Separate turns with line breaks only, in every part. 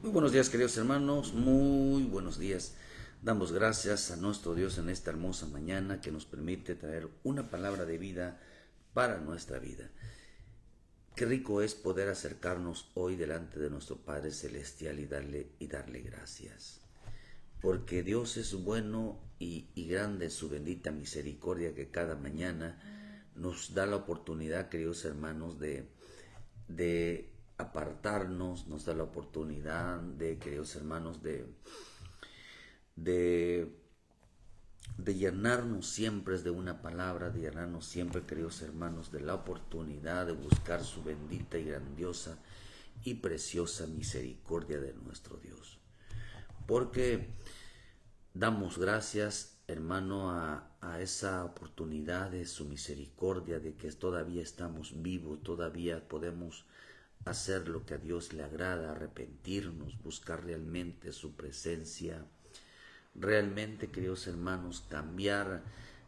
Muy buenos días, queridos hermanos, muy buenos días. Damos gracias a nuestro Dios en esta hermosa mañana que nos permite traer una palabra de vida para nuestra vida. Qué rico es poder acercarnos hoy delante de nuestro Padre Celestial y darle gracias. Porque Dios es bueno y grande es su bendita misericordia que cada mañana nos da la oportunidad, queridos hermanos, de apartarnos, nos da la oportunidad de, queridos hermanos, de, de llenarnos siempre de una palabra, de llenarnos siempre, queridos hermanos, de la oportunidad de buscar su bendita y grandiosa y preciosa misericordia de nuestro Dios. Porque damos gracias, hermano, a esa oportunidad de su misericordia, de que todavía estamos vivos, todavía podemos hacer lo que a Dios le agrada, arrepentirnos, buscar realmente su presencia, realmente, queridos hermanos, cambiar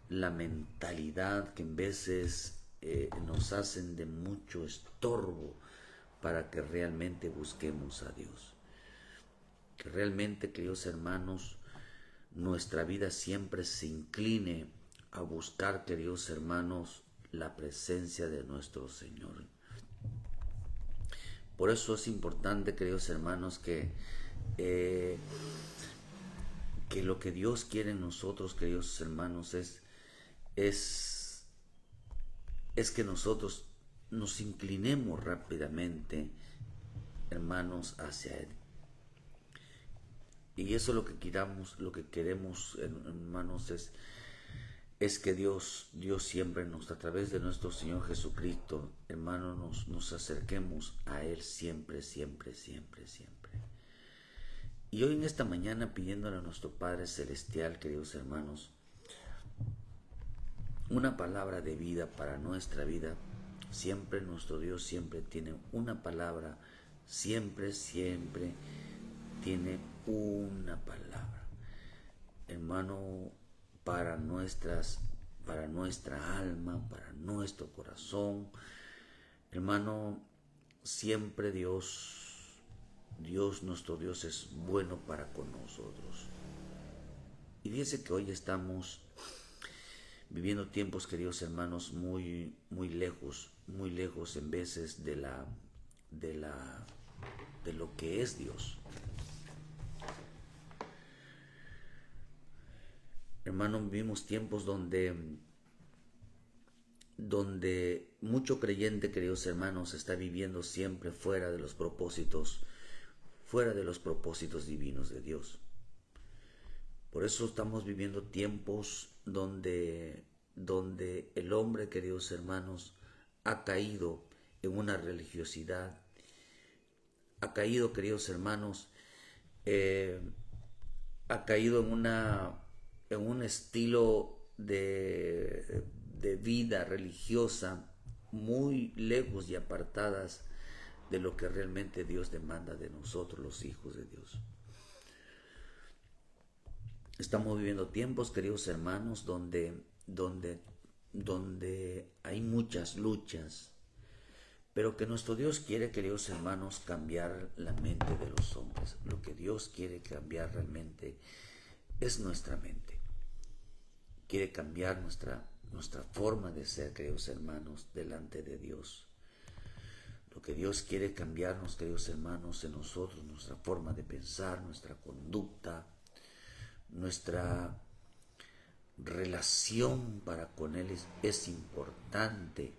la mentalidad que en veces nos hacen de mucho estorbo para que realmente busquemos a Dios. Que realmente, queridos hermanos, nuestra vida siempre se incline a buscar, queridos hermanos, la presencia de nuestro Señor. Por eso es importante, queridos hermanos, eh, que lo que Dios quiere en nosotros, queridos hermanos, es, es que nosotros nos inclinemos rápidamente, hermanos, hacia Él. Y eso es lo que queremos, hermanos, es que Dios siempre a través de nuestro Señor Jesucristo, hermanos, nos acerquemos a Él siempre, siempre, siempre, siempre. Y hoy en esta mañana pidiéndole a nuestro Padre Celestial, queridos hermanos, una palabra de vida para nuestra vida. Siempre nuestro Dios siempre tiene una palabra, siempre, siempre tiene una palabra, hermano, para nuestra alma, para nuestro corazón. Hermano, siempre Dios nuestro Dios es bueno para con nosotros. Y fíjense que hoy estamos viviendo tiempos, queridos hermanos, muy lejos en veces de lo que es Dios. Hermano, vivimos tiempos donde mucho creyente, queridos hermanos, está viviendo siempre fuera de los propósitos divinos de Dios. Por eso estamos viviendo tiempos donde el hombre, queridos hermanos, ha caído en una religiosidad, ha caído, queridos hermanos, eh, ha caído en un estilo de vida religiosa muy lejos y apartadas de lo que realmente Dios demanda de nosotros, los hijos de Dios. Estamos viviendo tiempos, queridos hermanos, donde hay muchas luchas, pero que nuestro Dios quiere, queridos hermanos, cambiar la mente de los hombres. Lo que Dios quiere cambiar realmente es nuestra mente. Quiere cambiar nuestra forma de ser, queridos hermanos, delante de Dios. Lo que Dios quiere cambiarnos, queridos hermanos, en nosotros, nuestra forma de pensar, nuestra conducta, nuestra relación para con Él es importante,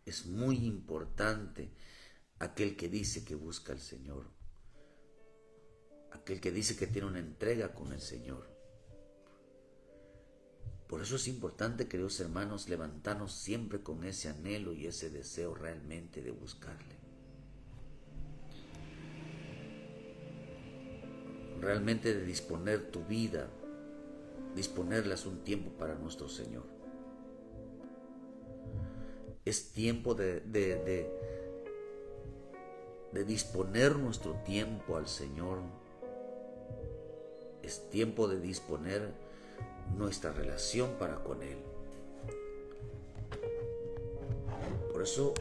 es muy importante. Aquel que dice que busca al Señor, aquel que dice que tiene una entrega con el Señor. Por eso es importante, queridos hermanos, levantarnos siempre con ese anhelo y ese deseo realmente de buscarle. Realmente de disponer tu vida, disponerlas un tiempo para nuestro Señor. Es tiempo de disponer nuestro tiempo al Señor. Es tiempo de disponer nuestra relación para con Él. Por eso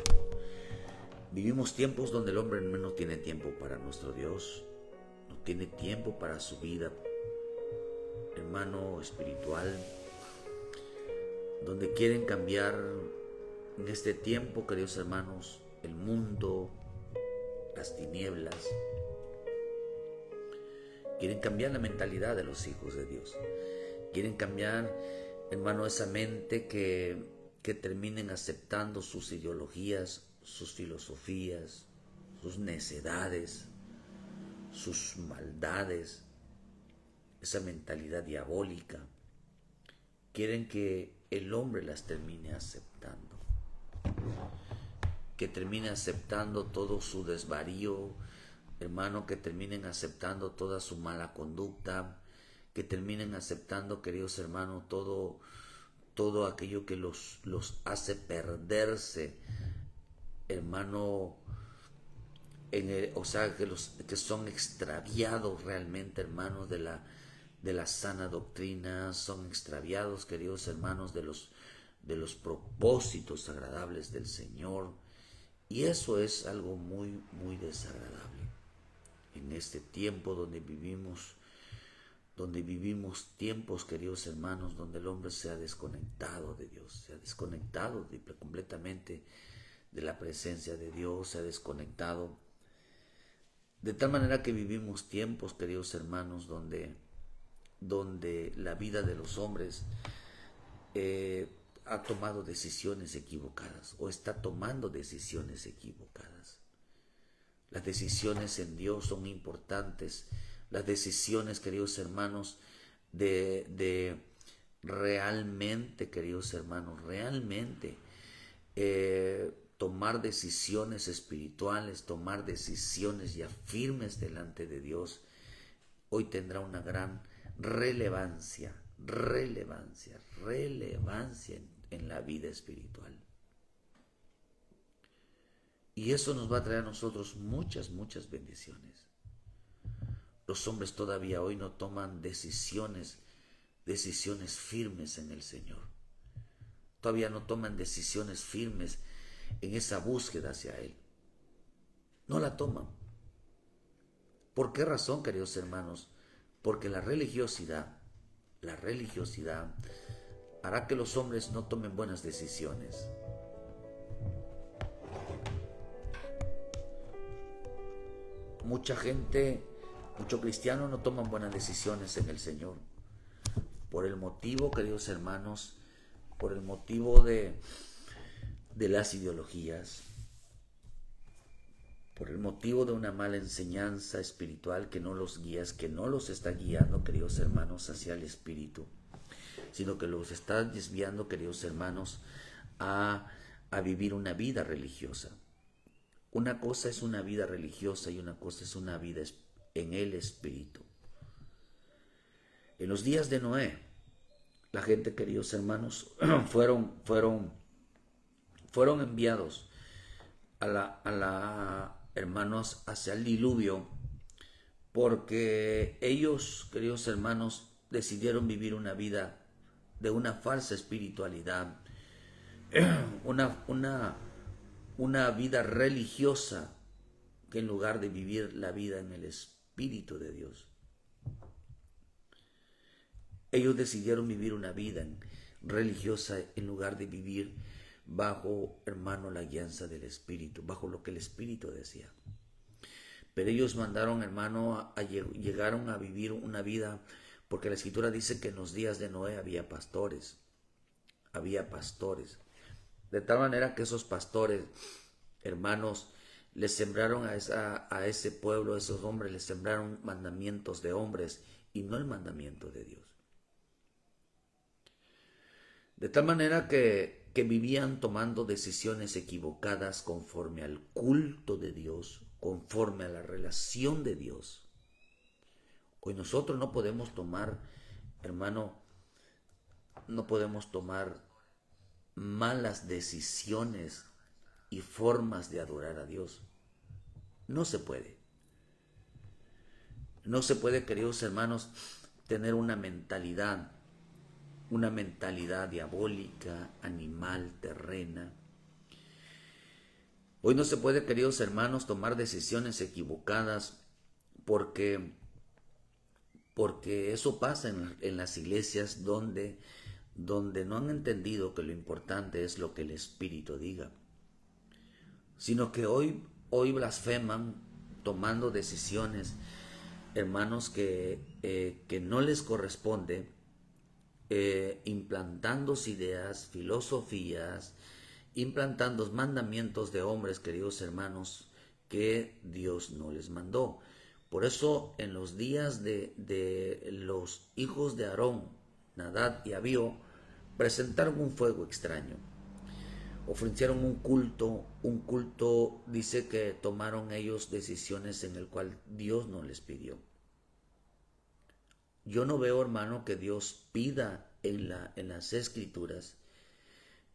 vivimos tiempos donde el hombre no tiene tiempo para nuestro Dios. no tiene tiempo para su vida, hermano, espiritual, donde quieren cambiar en este tiempo, queridos hermanos, el mundo, las tinieblas. Quieren cambiar la mentalidad de los hijos de Dios. Quieren cambiar, hermano, esa mente que terminen aceptando sus ideologías, sus filosofías, sus necedades, sus maldades, esa mentalidad diabólica. Quieren que el hombre las termine aceptando, que termine aceptando todo su desvarío, hermano, que terminen aceptando toda su mala conducta, que terminen aceptando, queridos hermanos, todo aquello que los hace perderse, hermano, o sea, que son extraviados realmente, hermanos, de la sana doctrina, son extraviados, queridos hermanos, de los propósitos agradables del Señor. Y eso es algo muy, muy desagradable en este tiempo donde vivimos tiempos, queridos hermanos, donde el hombre se ha desconectado de Dios, se ha desconectado completamente de la presencia de Dios, se ha desconectado, de tal manera que vivimos tiempos, queridos hermanos, donde la vida de los hombres ha tomado decisiones equivocadas o está tomando decisiones equivocadas. Las decisiones en Dios son importantes. Las decisiones, queridos hermanos, de realmente, queridos hermanos, realmente tomar decisiones espirituales, tomar decisiones ya firmes delante de Dios, hoy tendrá una gran relevancia en la vida espiritual. Y eso nos va a traer a nosotros muchas bendiciones. Los hombres todavía hoy no toman decisiones firmes en el Señor. Todavía no toman decisiones firmes en esa búsqueda hacia Él. No la toman. ¿Por qué razón, queridos hermanos? Porque la religiosidad hará que los hombres no tomen buenas decisiones. Mucha gente, muchos cristianos no toman buenas decisiones en el Señor. Por el motivo, queridos hermanos, por el motivo de las ideologías, por el motivo de una mala enseñanza espiritual que no los guía, que no los está guiando, queridos hermanos, hacia el Espíritu, sino que los está desviando, queridos hermanos, a vivir una vida religiosa. Una cosa es una vida religiosa y una cosa es una vida en el Espíritu. En los días de Noé, la gente, queridos hermanos, fueron enviados hermanos, hacia el diluvio, porque ellos, queridos hermanos, decidieron vivir una vida de una falsa espiritualidad, una vida religiosa, que en lugar de vivir la vida en el Espíritu de Dios, ellos decidieron vivir una vida religiosa en lugar de vivir bajo, hermano, la guianza del Espíritu, bajo lo que el Espíritu decía. Pero ellos mandaron, hermano, llegaron a vivir una vida, porque la Escritura dice que en los días de Noé había pastores, de tal manera que esos pastores, hermanos, les sembraron a ese pueblo, a esos hombres, les sembraron mandamientos de hombres y no el mandamiento de Dios. De tal manera que vivían tomando decisiones equivocadas conforme al culto de Dios, conforme a la relación de Dios. Hoy nosotros no podemos tomar, hermano, no podemos tomar malas decisiones y formas de adorar a Dios. No se puede. No se puede, queridos hermanos, tener una mentalidad diabólica, animal, terrena. Hoy no se puede, queridos hermanos, tomar decisiones equivocadas porque, porque eso pasa en las iglesias donde no han entendido que lo importante es lo que el Espíritu diga, sino que hoy blasfeman tomando decisiones, hermanos, que no les corresponde, implantando ideas, filosofías, implantando mandamientos de hombres, queridos hermanos, que Dios no les mandó. Por eso en los días de los hijos de Aarón, Nadab y Abiú, presentaron un fuego extraño. Ofrecieron un culto, dice que tomaron ellos decisiones en el cual Dios no les pidió. Yo no veo, hermano, que Dios pida en las Escrituras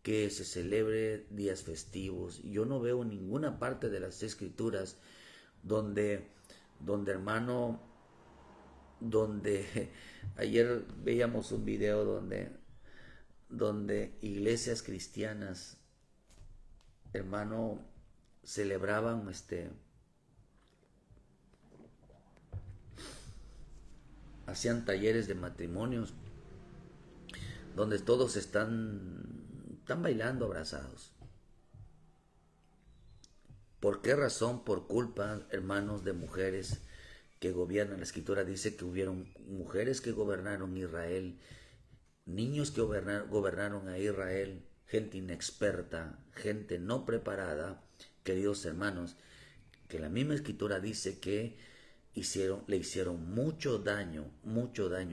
que se celebre días festivos. Yo no veo ninguna parte de las Escrituras donde hermano, donde ayer veíamos un video donde iglesias cristianas, hermano, celebraban hacían talleres de matrimonios donde todos están bailando abrazados. ¿Por qué razón? Por culpa, hermanos, de mujeres que gobiernan. La Escritura dice que hubieron mujeres que gobernaron Israel, niños que gobernaron a Israel, gente inexperta, gente no preparada, queridos hermanos, que la misma Escritura dice que le hicieron mucho daño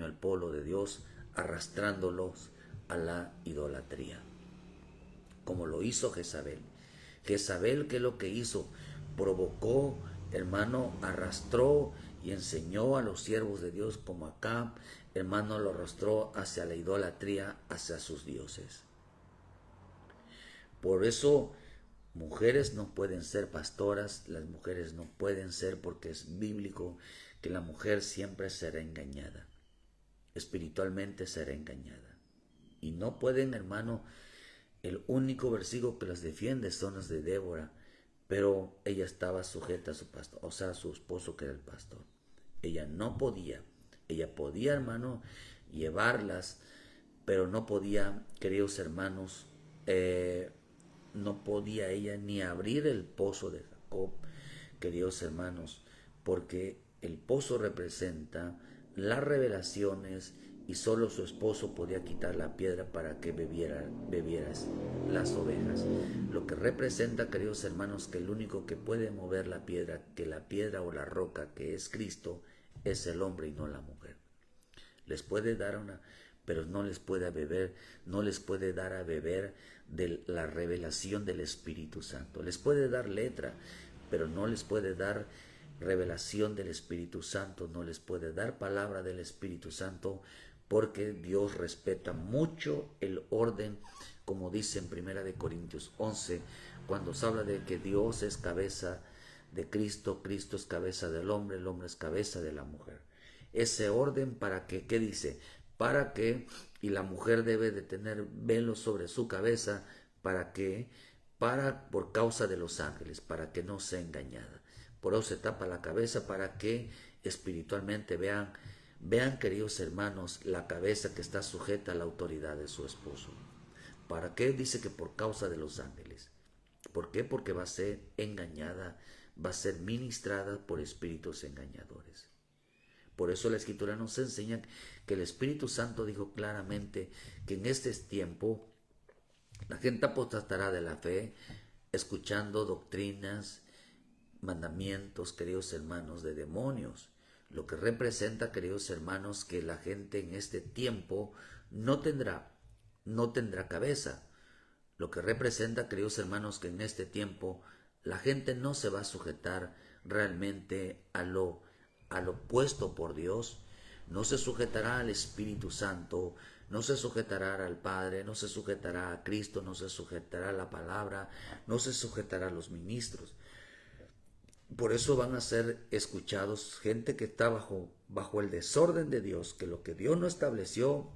al pueblo de Dios, arrastrándolos a la idolatría, como lo hizo Jezabel. Jezabel, ¿qué es lo que hizo? Provocó, hermano, arrastró y enseñó a los siervos de Dios como acá, hermano, lo arrastró hacia la idolatría, hacia sus dioses. Por eso, mujeres no pueden ser pastoras, las mujeres no pueden ser, porque es bíblico que la mujer siempre será engañada, espiritualmente será engañada. Y no pueden, hermano, el único versículo que las defiende son los de Débora, pero ella estaba sujeta a su pastor, o sea, a su esposo que era el pastor. Ella no podía, ella podía, hermano, llevarlas, pero no podía, queridos hermanos, no podía ella ni abrir el pozo de Jacob, queridos hermanos, porque el pozo representa las revelaciones y solo su esposo podía quitar la piedra para que bebieras las ovejas. Lo que representa, queridos hermanos, que el único que puede mover la piedra, que la piedra o la roca que es Cristo, es el hombre y no la mujer. Les puede dar pero no les puede dar a beber de la revelación del Espíritu Santo. Les puede dar letra, pero no les puede dar revelación del Espíritu Santo, no les puede dar palabra del Espíritu Santo, porque Dios respeta mucho el orden, como dice en 1 Corintios 11, cuando se habla de que Dios es cabeza de Cristo, Cristo es cabeza del hombre, el hombre es cabeza de la mujer. Ese orden, ¿para qué? ¿Qué dice? Para que, y la mujer debe de tener velo sobre su cabeza, por causa de los ángeles, para que no sea engañada. Por eso se tapa la cabeza, para que espiritualmente vean, queridos hermanos, la cabeza que está sujeta a la autoridad de su esposo. ¿Para qué? Dice que por causa de los ángeles. ¿Por qué? Porque va a ser engañada, va a ser ministrada por espíritus engañadores. Por eso la Escritura nos enseña que el Espíritu Santo dijo claramente que en este tiempo la gente apostatará de la fe, escuchando doctrinas, mandamientos, queridos hermanos, de demonios. Lo que representa, queridos hermanos, que la gente en este tiempo no tendrá cabeza. Lo que representa, queridos hermanos, que en este tiempo la gente no se va a sujetar realmente a lo puesto por Dios, no se sujetará al Espíritu Santo, no se sujetará al Padre, no se sujetará a Cristo, no se sujetará a la palabra, no se sujetará a los ministros. Por eso van a ser escuchados gente que está bajo el desorden de Dios, que lo que Dios no estableció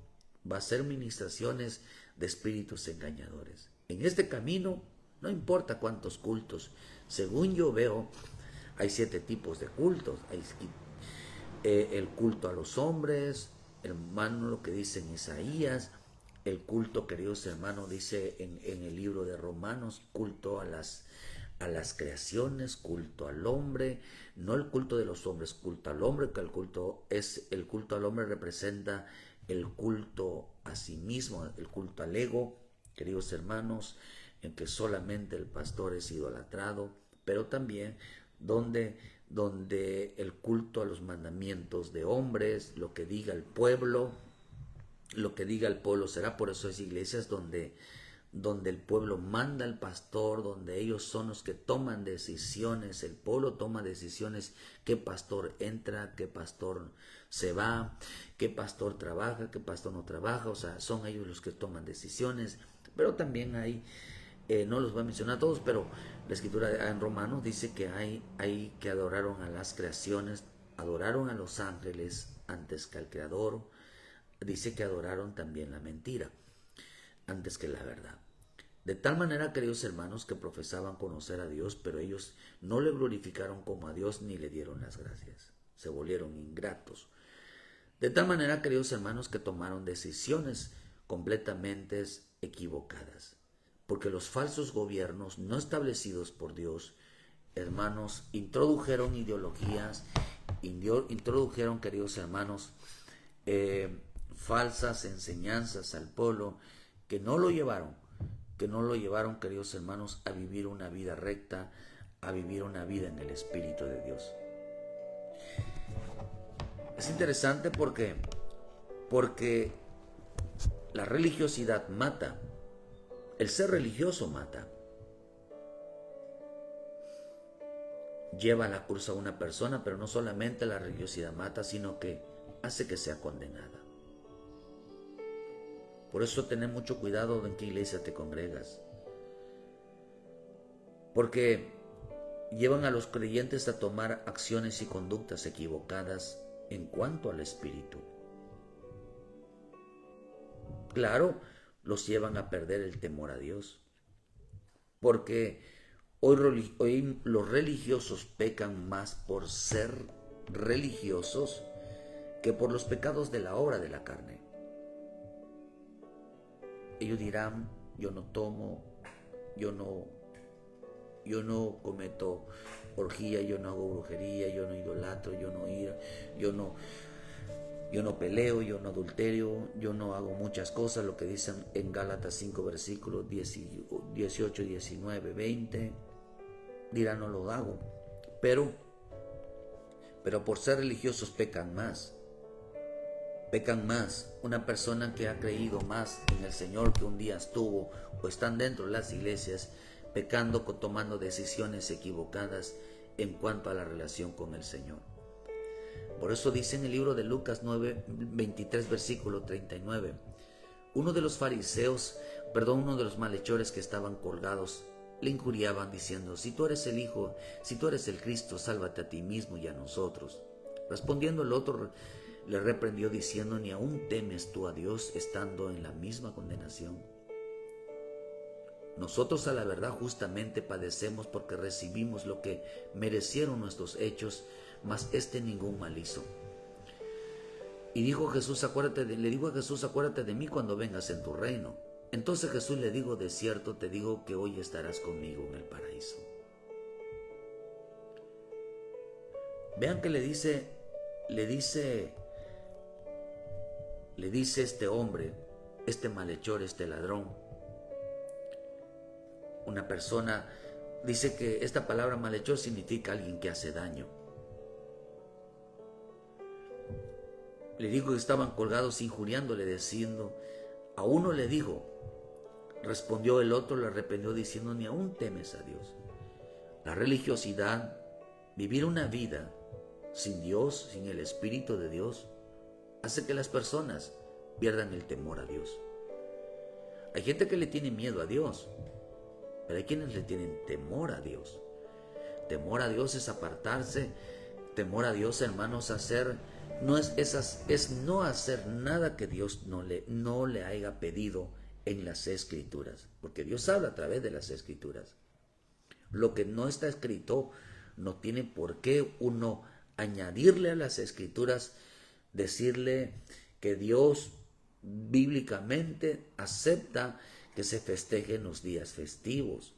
va a ser ministraciones de espíritus engañadores. En este camino, no importa cuántos cultos, según yo veo, hay 7 tipos de cultos. Hay el culto a los hombres, hermano, lo que dice en Isaías, el culto, queridos hermanos, dice en el libro de Romanos, culto a las creaciones, culto al hombre, no el culto de los hombres, culto al hombre, que el culto al hombre representa el culto a sí mismo, el culto al ego, queridos hermanos, en que solamente el pastor es idolatrado, pero también donde el culto a los mandamientos de hombres, lo que diga el pueblo, será. Por eso es iglesias donde el pueblo manda al pastor, donde ellos son los que toman decisiones, el pueblo toma decisiones, qué pastor entra, qué pastor se va, qué pastor trabaja, qué pastor no trabaja, o sea, son ellos los que toman decisiones. Pero también hay, no los voy a mencionar todos, pero la escritura en Romanos dice que hay que adoraron a las creaciones, adoraron a los ángeles antes que al Creador. Dice que adoraron también la mentira antes que la verdad. De tal manera, queridos hermanos, que profesaban conocer a Dios, pero ellos no le glorificaron como a Dios ni le dieron las gracias. Se volvieron ingratos. De tal manera, queridos hermanos, que tomaron decisiones completamente equivocadas. Porque los falsos gobiernos no establecidos por Dios, hermanos, introdujeron ideologías, introdujeron, queridos hermanos, falsas enseñanzas al pueblo que no lo llevaron, queridos hermanos, a vivir una vida recta, a vivir una vida en el Espíritu de Dios. Es interesante porque la religiosidad mata, el ser religioso mata. Lleva a la cruz a una persona, pero no solamente la religiosidad mata, sino que hace que sea condenada. Por eso ten mucho cuidado en qué iglesia te congregas. Porque llevan a los creyentes a tomar acciones y conductas equivocadas en cuanto al espíritu. Claro, los llevan a perder el temor a Dios. Porque hoy los religiosos pecan más por ser religiosos que por los pecados de la obra de la carne. Ellos dirán, yo no tomo, yo no cometo orgía, yo no hago brujería, yo no idolatro, yo no ira, yo no peleo, yo no adulterio, yo no hago muchas cosas, lo que dicen en Gálatas 5 versículos 18, 19, 20, dirán no lo hago, pero por ser religiosos pecan más. Una persona que ha creído más en el Señor que un día estuvo o están dentro de las iglesias pecando, tomando decisiones equivocadas en cuanto a la relación con el Señor. Por eso dice en el libro de Lucas 9, 23 versículo 39, uno de los malhechores que estaban colgados le injuriaban diciendo, si tú eres el Hijo, si tú eres el Cristo, sálvate a ti mismo y a nosotros. Respondiendo el otro le reprendió diciendo, ¿ni aún temes tú a Dios estando en la misma condenación? Nosotros a la verdad justamente padecemos porque recibimos lo que merecieron nuestros hechos, mas ningún mal hizo. Y le dijo a Jesús, acuérdate de mí cuando vengas en tu reino. Entonces Jesús le dijo, de cierto te digo que hoy estarás conmigo en el paraíso. Vean que le dice este hombre, este malhechor, este ladrón, una persona, dice que esta palabra malhechor significa alguien que hace daño. Le dijo que estaban colgados injuriándole, diciendo, a uno le dijo, respondió el otro, le reprendió diciendo, ni aún temes a Dios. La religiosidad, vivir una vida sin Dios, sin el Espíritu de Dios, hace que las personas pierdan el temor a Dios. Hay gente que le tiene miedo a Dios, pero hay quienes le tienen temor a Dios. Temor a Dios es apartarse. Temor a Dios, hermanos, es no hacer nada que Dios no le haya pedido en las Escrituras, porque Dios habla a través de las Escrituras. Lo que no está escrito no tiene por qué uno añadirle a las escrituras, decirle que Dios bíblicamente acepta que se festejen los días festivos,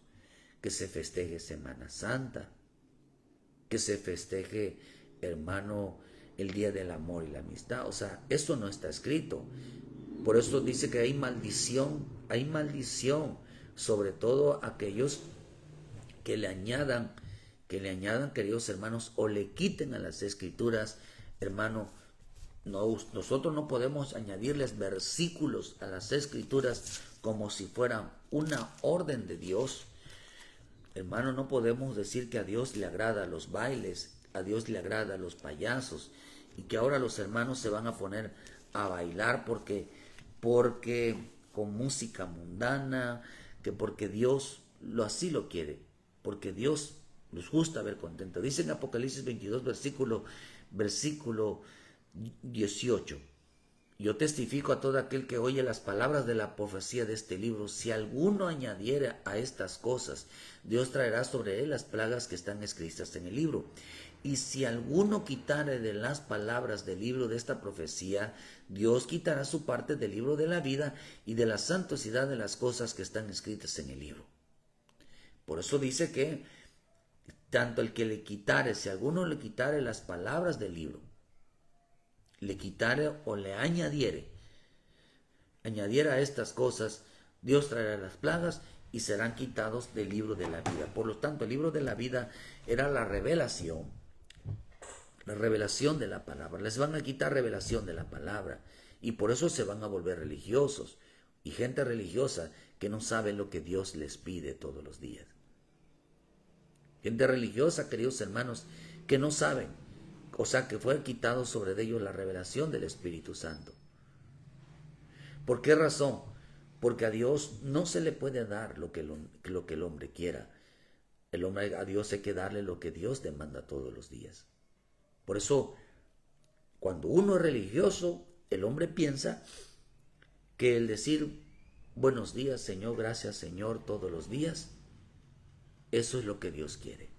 que se festeje Semana Santa, que se festeje, hermano, el Día del Amor y la Amistad. O sea, eso no está escrito. Por eso dice que hay maldición, sobre todo aquellos que le añadan, queridos hermanos, o le quiten a las escrituras, hermano. No, nosotros no podemos añadirles versículos a las escrituras como si fueran una orden de Dios. Hermano, no podemos decir que a Dios le agrada los bailes, a Dios le agrada los payasos, y que ahora los hermanos se van a poner a bailar porque con música mundana, que porque Dios así lo quiere, porque Dios nos gusta ver contento. Dice en Apocalipsis 22, versículo 18: yo testifico a todo aquel que oye las palabras de la profecía de este libro, si alguno añadiere a estas cosas, Dios traerá sobre él las plagas que están escritas en el libro. Y si alguno quitare de las palabras del libro de esta profecía, Dios quitará su parte del libro de la vida y de la santosidad de las cosas que están escritas en el libro. Por eso dice que tanto el que le quitare, si alguno le quitare las palabras del libro, le quitare o le añadiera a estas cosas, Dios traerá las plagas y serán quitados del libro de la vida. Por lo tanto, el libro de la vida era la revelación de la palabra. Les van a quitar revelación de la palabra y por eso se van a volver religiosos y gente religiosa que no sabe lo que Dios les pide todos los días. Gente religiosa, queridos hermanos, que no saben, o sea, que fue quitado sobre ellos la revelación del Espíritu Santo. ¿Por qué razón? Porque a Dios no se le puede dar lo que el hombre quiera. A Dios hay que darle lo que Dios demanda todos los días. Por eso, cuando uno es religioso, el hombre piensa que el decir buenos días, Señor, gracias, Señor, todos los días, eso es lo que Dios quiere.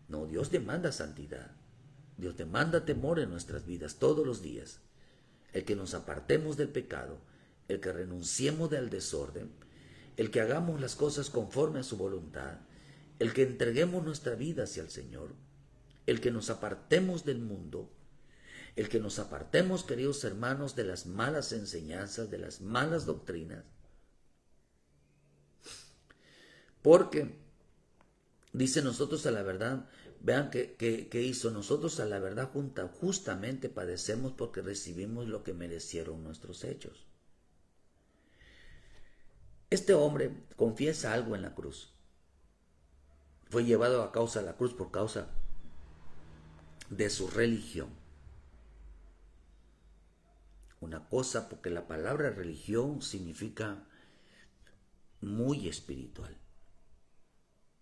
No, Dios demanda santidad. Dios demanda temor en nuestras vidas todos los días. El que nos apartemos del pecado, el que renunciemos al desorden, el que hagamos las cosas conforme a su voluntad, el que entreguemos nuestra vida hacia el Señor, el que nos apartemos del mundo, el que nos apartemos, queridos hermanos, de las malas enseñanzas, de las malas doctrinas. Porque dice nosotros a la verdad, vean que hizo, nosotros a la verdad justamente padecemos porque recibimos lo que merecieron nuestros hechos. Este hombre confiesa algo en la cruz. Fue llevado a causa de la cruz por causa de su religión. Una cosa, porque la palabra religión significa muy espiritual.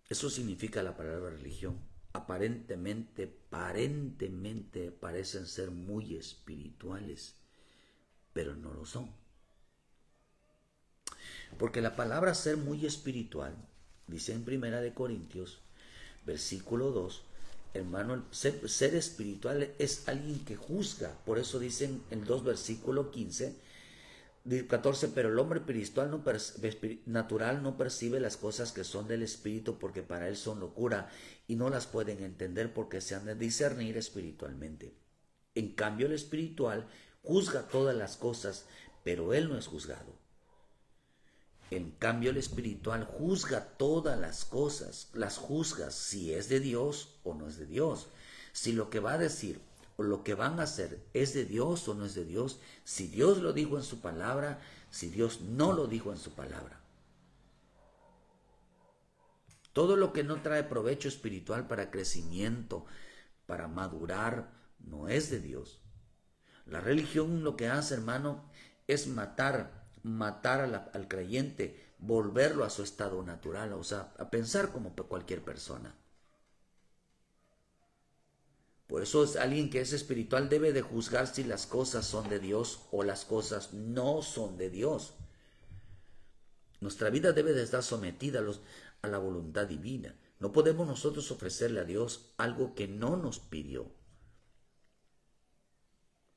Eso significa la palabra religión. Aparentemente parecen ser muy espirituales, pero no lo son. Porque la palabra ser muy espiritual, dice en 1 Corintios, versículo 2, hermano, ser espiritual es alguien que juzga. Por eso dicen en 2 versículo 14, pero el hombre espiritual natural no percibe las cosas que son del espíritu porque para él son locura y no las pueden entender porque se han de discernir espiritualmente. En cambio el espiritual juzga todas las cosas, pero él no es juzgado. En cambio el espiritual juzga todas las cosas, las juzga si es de Dios o no es de Dios, si lo que va a decir o lo que van a hacer es de Dios o no es de Dios, si Dios lo dijo en su palabra, si Dios no lo dijo en su palabra. Todo lo que no trae provecho espiritual para crecimiento, para madurar, no es de Dios. La religión lo que hace, hermano, es matar al creyente, volverlo a su estado natural, o sea, a pensar como cualquier persona. Por eso alguien que es espiritual debe de juzgar si las cosas son de Dios o las cosas no son de Dios. Nuestra vida debe de estar sometida a la voluntad divina. No podemos nosotros ofrecerle a Dios algo que no nos pidió.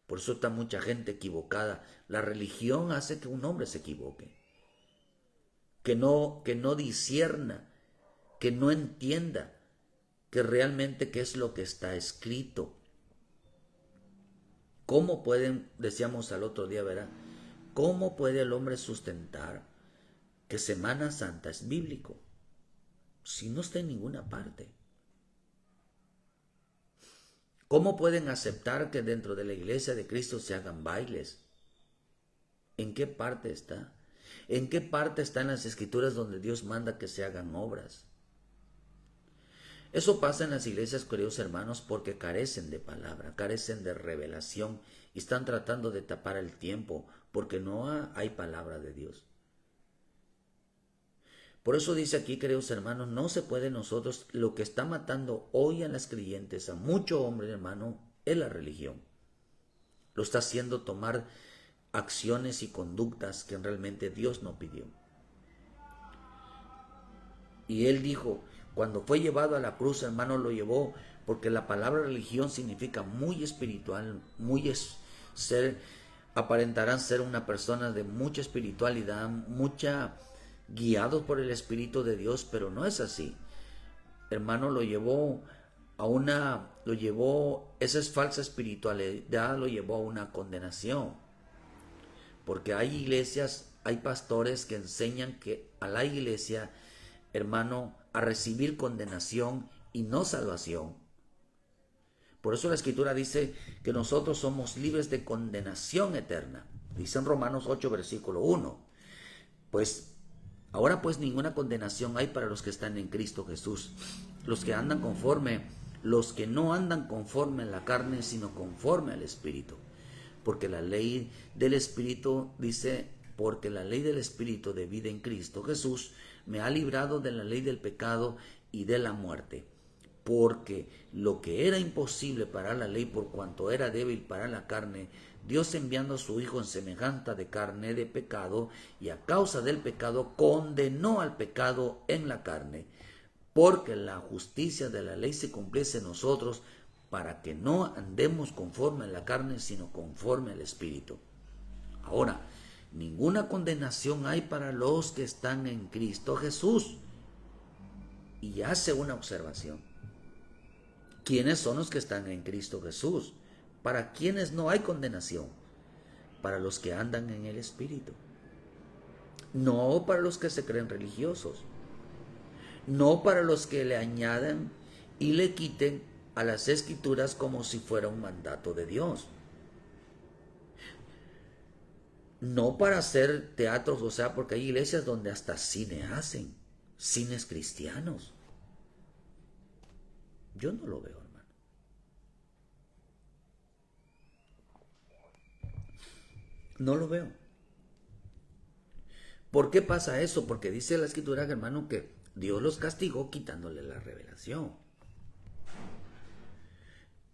Por eso está mucha gente equivocada. La religión hace que un hombre se equivoque, que no discierna, que no entienda que realmente qué es lo que está escrito. ¿Cómo pueden, decíamos al otro día, ¿verdad? ¿Cómo puede el hombre sustentar que Semana Santa es bíblico si no está en ninguna parte? ¿Cómo pueden aceptar que dentro de la iglesia de Cristo se hagan bailes? ¿En qué parte está? ¿En qué parte están las escrituras donde Dios manda que se hagan obras? Eso pasa en las iglesias, queridos hermanos, porque carecen de palabra, carecen de revelación y están tratando de tapar el tiempo porque no hay palabra de Dios. Por eso dice aquí, queridos hermanos, no se puede nosotros, lo que está matando hoy a las creyentes, a mucho hombre, hermano, es la religión. Lo está haciendo tomar acciones y conductas que realmente Dios no pidió. Y él dijo, cuando fue llevado a la cruz, hermano, lo llevó porque la palabra religión significa muy espiritual, aparentarán ser una persona de mucha espiritualidad, guiados por el Espíritu de Dios, pero no es así. Hermano, esa es falsa espiritualidad, lo llevó a una condenación. Porque hay iglesias, hay pastores que enseñan que a la iglesia, hermano, a recibir condenación y no salvación. Por eso la Escritura dice que nosotros somos libres de condenación eterna. Dice en Romanos 8, versículo 1. Ahora pues ninguna condenación hay para los que están en Cristo Jesús. Los que no andan conforme a la carne, sino conforme al Espíritu. Porque la ley del Espíritu dice, porque la ley del Espíritu de vida en Cristo Jesús me ha librado de la ley del pecado y de la muerte. Porque lo que era imposible para la ley, por cuanto era débil para la carne, Dios enviando a su Hijo en semejanza de carne de pecado, y a causa del pecado condenó al pecado en la carne, porque la justicia de la ley se cumpliese en nosotros, para que no andemos conforme a la carne, sino conforme al Espíritu. Ahora, ninguna condenación hay para los que están en Cristo Jesús. Y hace una observación. ¿Quiénes son los que están en Cristo Jesús? Para quienes no hay condenación. Para los que andan en el Espíritu. No para los que se creen religiosos. No para los que le añadan y le quiten a las Escrituras como si fuera un mandato de Dios. No para hacer teatros, o sea, porque hay iglesias donde hasta cine hacen, cines cristianos. Yo no lo veo, hermano. No lo veo. ¿Por qué pasa eso? Porque dice la Escritura, hermano, que Dios los castigó quitándole la revelación.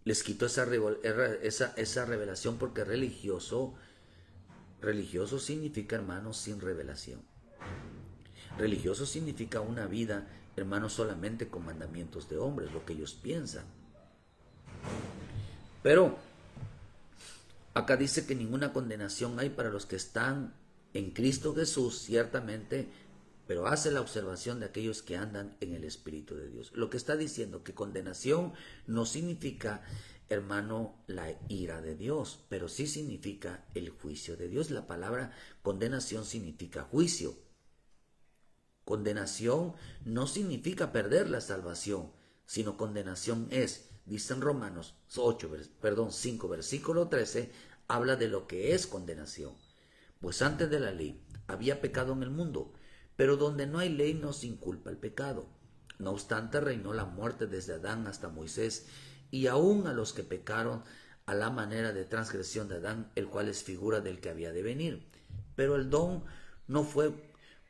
Les quitó esa revelación porque religioso significa, hermano, sin revelación. Religioso significa una vida, hermano, solamente con mandamientos de hombres, lo que ellos piensan. Pero acá dice que ninguna condenación hay para los que están en Cristo Jesús, ciertamente, pero hace la observación de aquellos que andan en el Espíritu de Dios. Lo que está diciendo que condenación no significa, hermano, la ira de Dios, pero sí significa el juicio de Dios. La palabra condenación significa juicio. Condenación no significa perder la salvación, sino condenación dice en Romanos 5, versículo 13, habla de lo que es condenación. Pues antes de la ley había pecado en el mundo, pero donde no hay ley no se inculpa el pecado. No obstante, reinó la muerte desde Adán hasta Moisés, y aún a los que pecaron a la manera de transgresión de Adán, el cual es figura del que había de venir. Pero el don no fue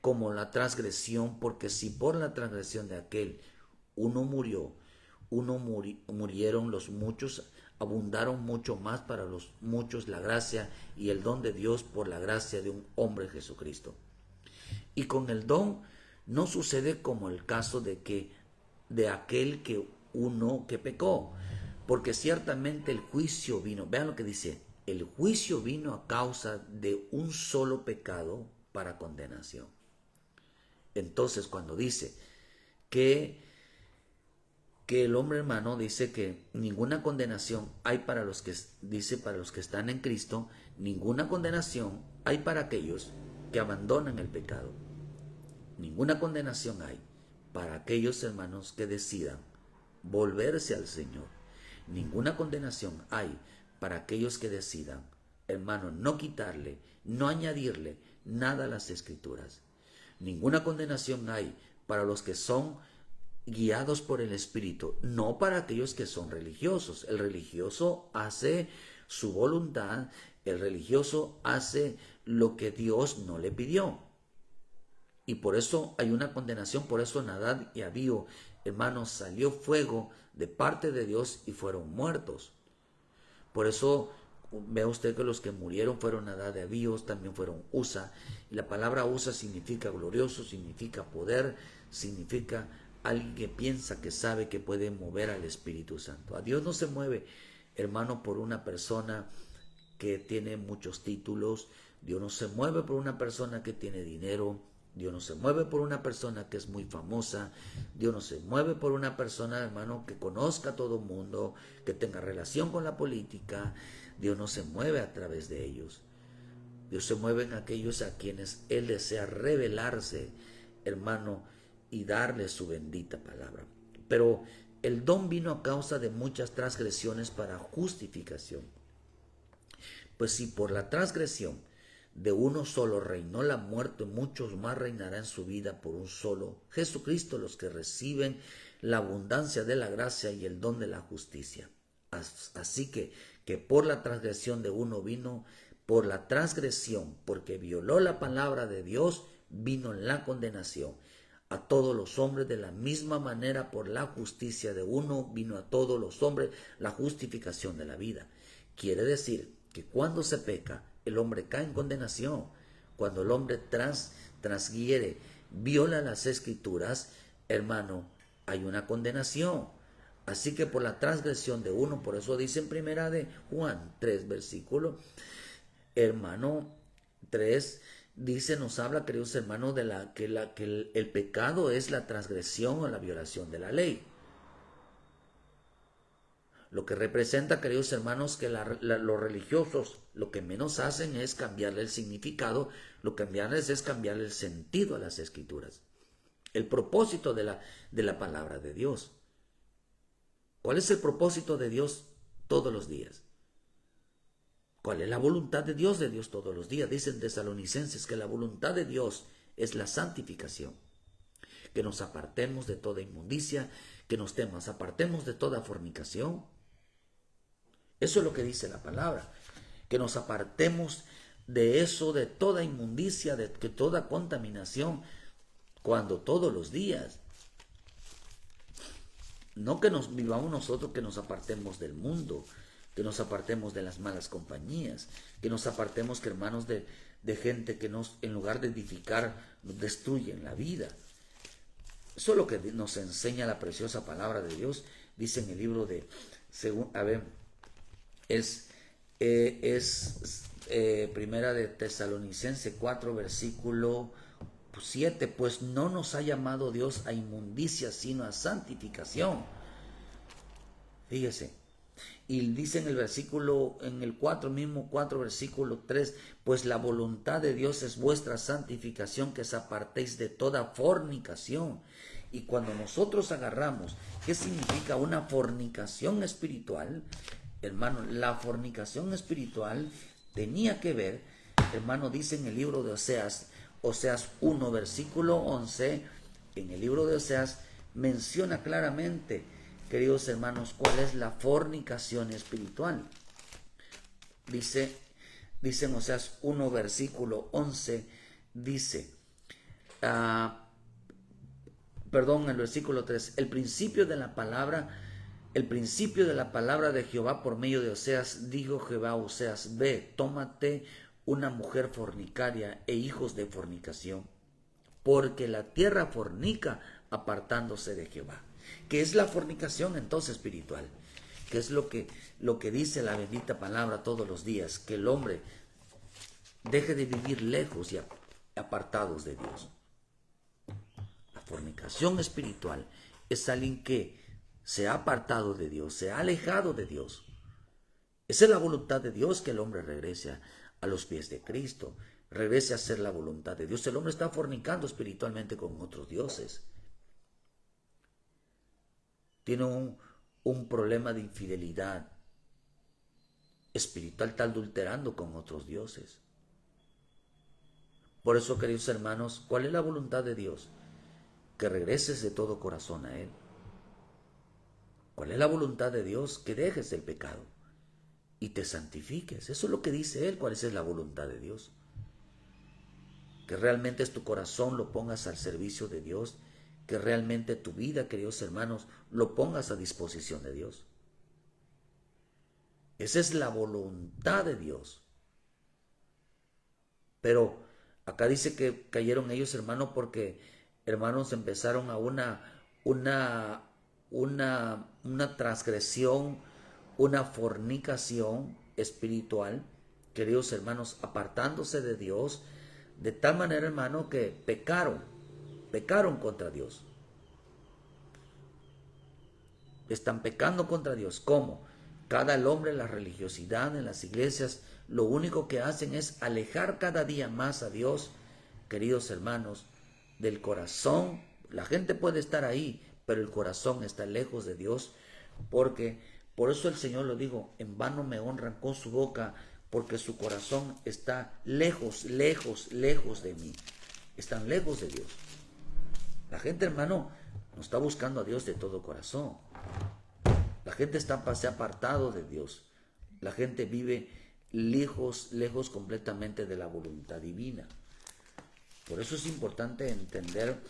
como la transgresión, porque si por la transgresión de aquel murieron los muchos, abundaron mucho más para los muchos la gracia y el don de Dios por la gracia de un hombre Jesucristo. Y con el don no sucede como el caso de que de aquel que uno que pecó. Porque ciertamente el juicio vino, vean lo que dice, el juicio vino a causa de un solo pecado para condenación. Entonces, cuando dice que el hombre, hermano, dice que ninguna condenación hay para los que, dice, para los que están en Cristo, ninguna condenación hay para aquellos que abandonan el pecado. Ninguna condenación hay para aquellos, hermanos, que decidan volverse al Señor. Ninguna condenación hay para aquellos que decidan, hermano, no quitarle, no añadirle nada a las Escrituras. Ninguna condenación hay para los que son guiados por el Espíritu, no para aquellos que son religiosos. El religioso hace su voluntad, el religioso hace lo que Dios no le pidió. Y por eso hay una condenación, por eso Nadab y Abiú, hermanos, salió fuego de parte de Dios y fueron muertos. Por eso vea usted que los que murieron fueron Nadab y Abiú, también fueron Usa. Y la palabra Usa significa glorioso, significa poder, significa alguien que piensa, que sabe, que puede mover al Espíritu Santo. A Dios no se mueve, hermano, por una persona que tiene muchos títulos. Dios no se mueve por una persona que tiene dinero. Dios no se mueve por una persona que es muy famosa. Dios no se mueve por una persona, hermano, que conozca a todo el mundo, que tenga relación con la política. Dios no se mueve a través de ellos. Dios se mueve en aquellos a quienes Él desea revelarse, hermano, y darle su bendita palabra. Pero el don vino a causa de muchas transgresiones para justificación. Pues si por la transgresión de uno solo reinó la muerte, muchos más reinará en su vida por un solo, Jesucristo, los que reciben la abundancia de la gracia y el don de la justicia. Así que por la transgresión de uno vino, por la transgresión, porque violó la palabra de Dios, vino la condenación a todos los hombres. De la misma manera, por la justicia de uno vino a todos los hombres la justificación de la vida. Quiere decir que cuando se peca, el hombre cae en condenación. Cuando el hombre transgiere, viola las Escrituras, hermano, hay una condenación. Así que por la transgresión de uno, por eso dice en primera de Juan 3, versículo, hermano, 3, dice, nos habla, queridos hermanos, de que el pecado es la transgresión o la violación de la ley. Lo que representa, queridos hermanos, que los religiosos lo que menos hacen es cambiarle el significado, lo que cambiarles es cambiarle el sentido a las Escrituras, el propósito de la palabra de Dios. ¿Cuál es el propósito de Dios todos los días? ¿Cuál es la voluntad de Dios todos los días? Dicen Tesalonicenses que la voluntad de Dios es la santificación, que nos apartemos de toda inmundicia, que nos apartemos de toda fornicación. Eso es lo que dice la palabra, que nos apartemos de eso, de toda inmundicia, de toda contaminación, cuando todos los días. No que nos vivamos nosotros, que nos apartemos del mundo, que nos apartemos de las malas compañías, que nos apartemos, que hermanos, de gente que en lugar de edificar, nos destruyen la vida. Eso es lo que nos enseña la preciosa palabra de Dios. Dice en el libro de, primera de Tesalonicenses 4, versículo 7, pues no nos ha llamado Dios a inmundicia, sino a santificación. Fíjese. Y dice en el versículo, en el 4 versículo 3, pues la voluntad de Dios es vuestra santificación, que os apartéis de toda fornicación. Y cuando nosotros agarramos, ¿qué significa una fornicación espiritual? Hermano, la fornicación espiritual tenía que ver, hermano, dice en el libro de Oseas 1, versículo 11, en el libro de Oseas menciona claramente, queridos hermanos, cuál es la fornicación espiritual. Dice en Oseas 1, versículo 11, dice, el versículo 3, el principio de la palabra de Jehová por medio de Oseas, dijo Jehová a Oseas, ve, tómate una mujer fornicaria e hijos de fornicación, porque la tierra fornica apartándose de Jehová. ¿Qué es la fornicación entonces espiritual? ¿Qué es lo que dice la bendita palabra todos los días? Que el hombre deje de vivir lejos y apartados de Dios. La fornicación espiritual es alguien que se ha apartado de Dios, se ha alejado de Dios. Esa es la voluntad de Dios, que el hombre regrese a los pies de Cristo, regrese a hacer la voluntad de Dios. El hombre está fornicando espiritualmente con otros dioses. Tiene un problema de infidelidad espiritual, está adulterando con otros dioses. Por eso, queridos hermanos, ¿cuál es la voluntad de Dios? Que regreses de todo corazón a Él. ¿Cuál es la voluntad de Dios? Que dejes el pecado y te santifiques. Eso es lo que dice Él. ¿Cuál es la voluntad de Dios? Que realmente tu corazón lo pongas al servicio de Dios, que realmente tu vida, queridos hermanos, lo pongas a disposición de Dios. Esa es la voluntad de Dios. Pero acá dice que cayeron ellos, hermanos, porque, hermanos, empezaron a una transgresión, una fornicación espiritual, queridos hermanos, apartándose de Dios, de tal manera, hermano, que pecaron contra Dios. Están pecando contra Dios. ¿Cómo? Cada hombre, la religiosidad en las iglesias, lo único que hacen es alejar cada día más a Dios, queridos hermanos, del corazón. La gente puede estar ahí, pero el corazón está lejos de Dios, porque por eso el Señor lo dijo: en vano me honran con su boca, porque su corazón está lejos, lejos, lejos de mí. Están lejos de Dios. La gente, hermano, no está buscando a Dios de todo corazón. La gente se ha apartado de Dios. La gente vive lejos, lejos completamente de la voluntad divina. Por eso es importante entender,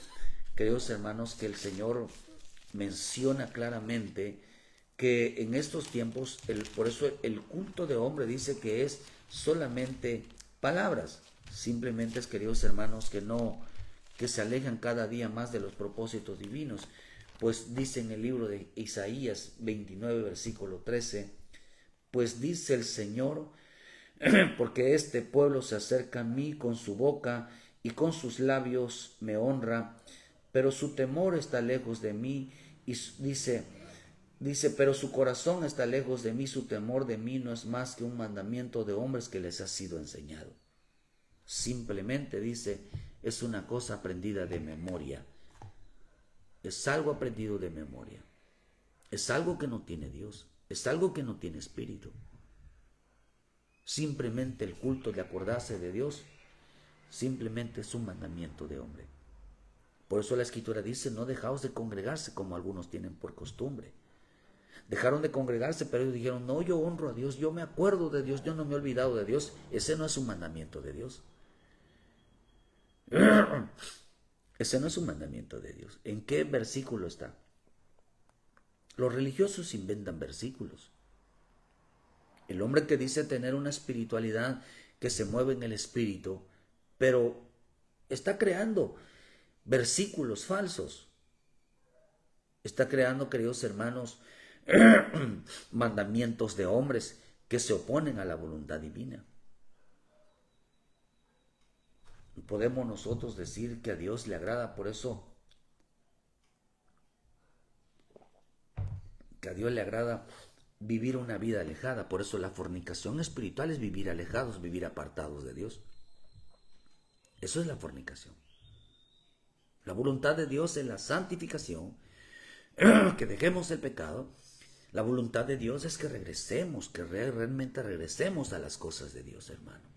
queridos hermanos, que el Señor menciona claramente que en estos tiempos, por eso el culto de hombre dice que es solamente palabras. Simplemente es, queridos hermanos, que se alejan cada día más de los propósitos divinos. Pues dice en el libro de Isaías 29, versículo 13, pues dice el Señor, porque este pueblo se acerca a mí con su boca y con sus labios me honra, pero su temor está lejos de mí, y dice, pero su corazón está lejos de mí, su temor de mí no es más que un mandamiento de hombres que les ha sido enseñado. Simplemente dice, es una cosa aprendida de memoria. Es algo aprendido de memoria. Es algo que no tiene Dios. Es algo que no tiene espíritu. Simplemente el culto de acordarse de Dios, simplemente es un mandamiento de hombre. Por eso la Escritura dice, no dejaos de congregarse como algunos tienen por costumbre. Dejaron de congregarse, pero ellos dijeron, no, yo honro a Dios, yo me acuerdo de Dios, yo no me he olvidado de Dios. Ese no es un mandamiento de Dios. Ese no es un mandamiento de Dios. ¿En qué versículo está? Los religiosos inventan versículos. El hombre que dice tener una espiritualidad que se mueve en el espíritu, pero está creando versículos falsos. Está creando, queridos hermanos, mandamientos de hombres que se oponen a la voluntad divina. Podemos nosotros decir que a Dios le agrada, por eso que a Dios le agrada vivir una vida alejada. Por eso la fornicación espiritual es vivir alejados, vivir apartados de Dios. Eso es la fornicación. La voluntad de Dios es la santificación, que dejemos el pecado. La voluntad de Dios es que regresemos, que realmente regresemos a las cosas de Dios, hermano.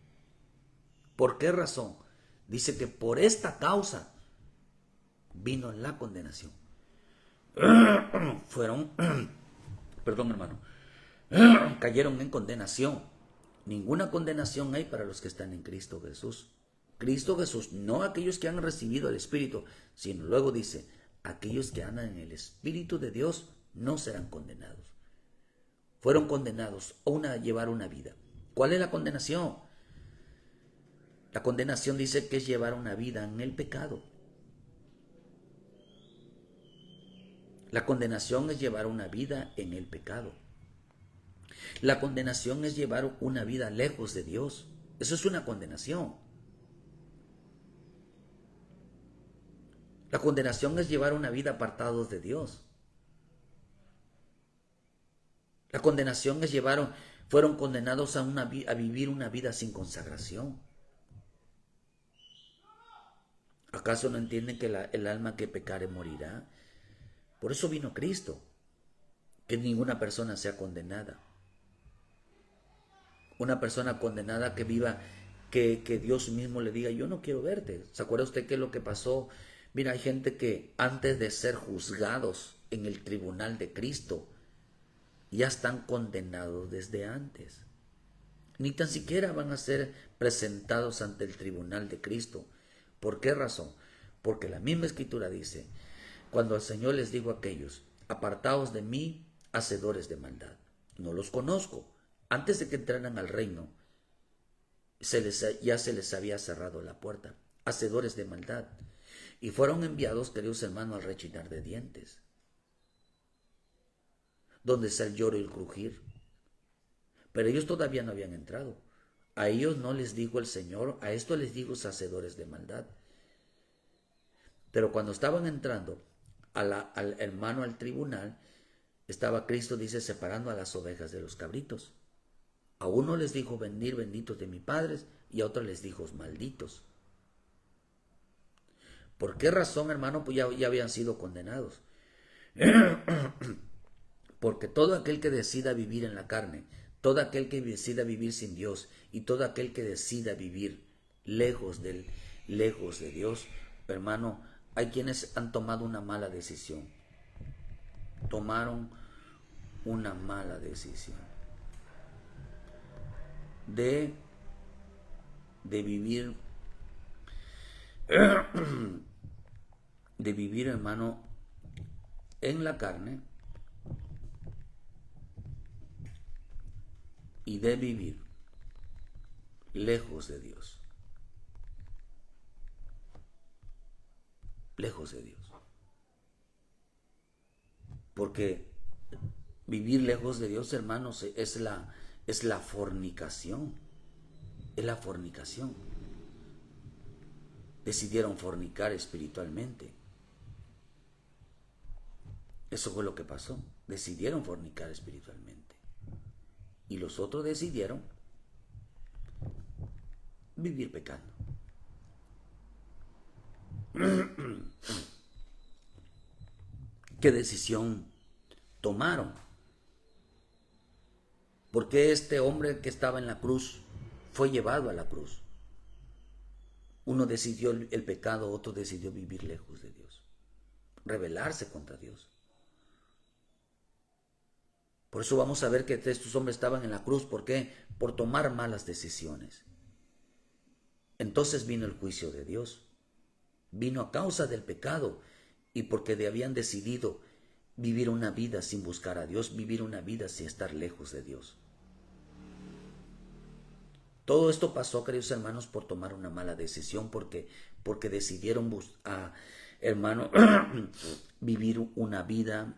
¿Por qué razón? Dice que por esta causa vino la condenación. Perdón, hermano, cayeron en condenación. Ninguna condenación hay para los que están en Cristo Jesús. Cristo Jesús, no aquellos que han recibido el Espíritu, sino luego dice, aquellos que andan en el Espíritu de Dios no serán condenados. Fueron condenados a llevar una vida. ¿Cuál es la condenación? La condenación dice que es llevar una vida en el pecado. La condenación es llevar una vida en el pecado. La condenación es llevar una vida lejos de Dios. Eso es una condenación. La condenación es llevar una vida apartados de Dios. La condenación es fueron condenados a vivir una vida sin consagración. ¿Acaso no entienden que el alma que pecare morirá? Por eso vino Cristo, que ninguna persona sea condenada. Una persona condenada que viva, que Dios mismo le diga, yo no quiero verte. ¿Se acuerda usted qué es lo que pasó? Mira, hay gente que antes de ser juzgados en el tribunal de Cristo, ya están condenados desde antes. Ni tan siquiera van a ser presentados ante el tribunal de Cristo. ¿Por qué razón? Porque la misma Escritura dice, cuando el Señor les dijo a aquellos, apartaos de mí, hacedores de maldad. No los conozco. Antes de que entraran al reino, ya se les había cerrado la puerta. Hacedores de maldad. Y fueron enviados, queridos hermanos, al rechinar de dientes, donde está el lloro y el crujir. Pero ellos todavía no habían entrado. A ellos no les dijo el Señor, a esto les dijo hacedores de maldad. Pero cuando estaban entrando al hermano al tribunal, estaba Cristo, dice, separando a las ovejas de los cabritos. A uno les dijo, venid benditos de mi Padre, y a otro les dijo, malditos. ¿Por qué razón, hermano? Pues ya habían sido condenados. Porque todo aquel que decida vivir en la carne, todo aquel que decida vivir sin Dios y todo aquel que decida vivir lejos de Dios, hermano, hay quienes han tomado una mala decisión. Tomaron una mala decisión de vivir, hermano, en la carne y de vivir lejos de Dios. Lejos de Dios. Porque vivir lejos de Dios, hermanos, es la fornicación. Es la fornicación. Decidieron fornicar espiritualmente. Eso fue lo que pasó. Decidieron fornicar espiritualmente. Y los otros decidieron vivir pecando. ¿Qué decisión tomaron? ¿Por qué este hombre que estaba en la cruz fue llevado a la cruz? Uno decidió el pecado, otro decidió vivir lejos de Dios, rebelarse contra Dios. Por eso vamos a ver que estos hombres estaban en la cruz. ¿Por qué? Por tomar malas decisiones. Entonces vino el juicio de Dios. Vino a causa del pecado y porque habían decidido vivir una vida sin buscar a Dios, vivir una vida sin estar lejos de Dios. Todo esto pasó, queridos hermanos, por tomar una mala decisión, porque decidieron hermano, vivir una vida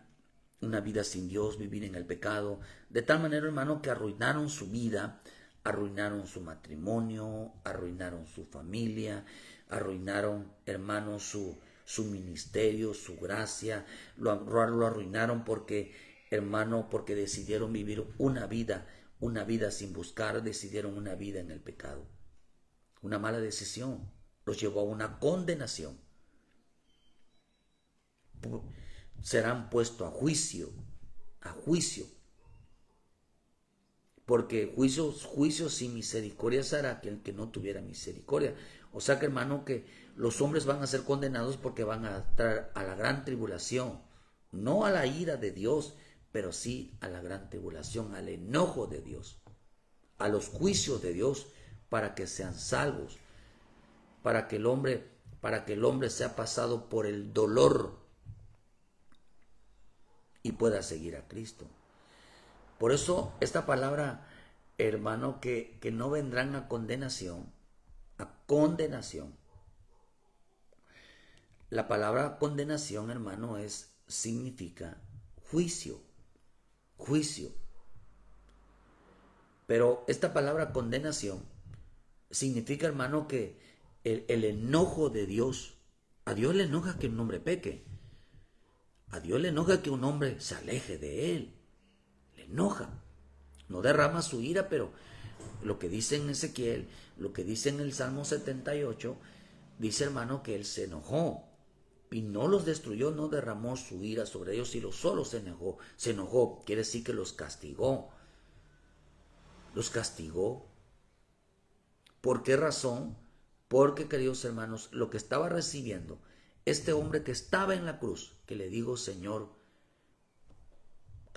sin Dios, vivir en el pecado, de tal manera, hermano, que arruinaron su vida, arruinaron su matrimonio, arruinaron su familia, arruinaron, hermano, su ministerio, su gracia, lo arruinaron porque, hermano, porque decidieron vivir una vida sin buscar, decidieron una vida en el pecado. Una mala decisión los llevó a una condenación. Serán puestos a juicio, porque juicio sin misericordia será aquel que no tuviera misericordia. O sea que, hermano, que los hombres van a ser condenados porque van a entrar a la gran tribulación, no a la ira de Dios, pero sí a la gran tribulación, al enojo de Dios, a los juicios de Dios, para que sean salvos, para que el hombre sea pasado por el dolor y pueda seguir a Cristo. Por eso esta palabra, hermano, que no vendrán a condenación. La palabra condenación, hermano, es significa juicio, juicio. Pero esta palabra condenación significa, hermano, que el enojo de Dios, a Dios le enoja que un hombre peque, a Dios le enoja que un hombre se aleje de Él, le enoja, no derrama su ira, pero lo que dice en Ezequiel, lo que dice en el Salmo 78, dice, hermano, que Él se enojó y no los destruyó, no derramó su ira sobre ellos, sino solo se enojó, quiere decir que los castigó. Los castigó. ¿Por qué razón? Porque, queridos hermanos, lo que estaba recibiendo este hombre que estaba en la cruz, que le digo, Señor,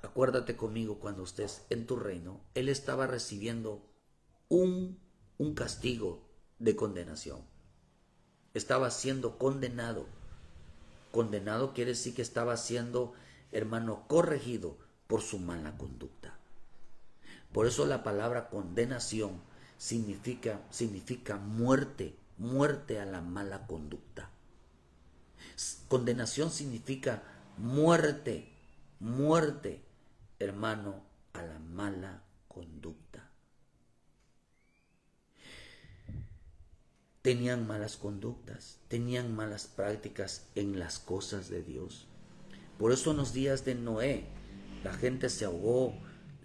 acuérdate conmigo cuando estés en tu reino, él estaba recibiendo un castigo de condenación. Estaba siendo condenado. Condenado quiere decir que estaba siendo, hermano, corregido por su mala conducta. Por eso la palabra condenación significa muerte, muerte a la mala conducta. Condenación significa muerte, muerte, hermano, a la mala conducta. Tenían malas conductas, tenían malas prácticas en las cosas de Dios. Por eso en los días de Noé, la gente se ahogó,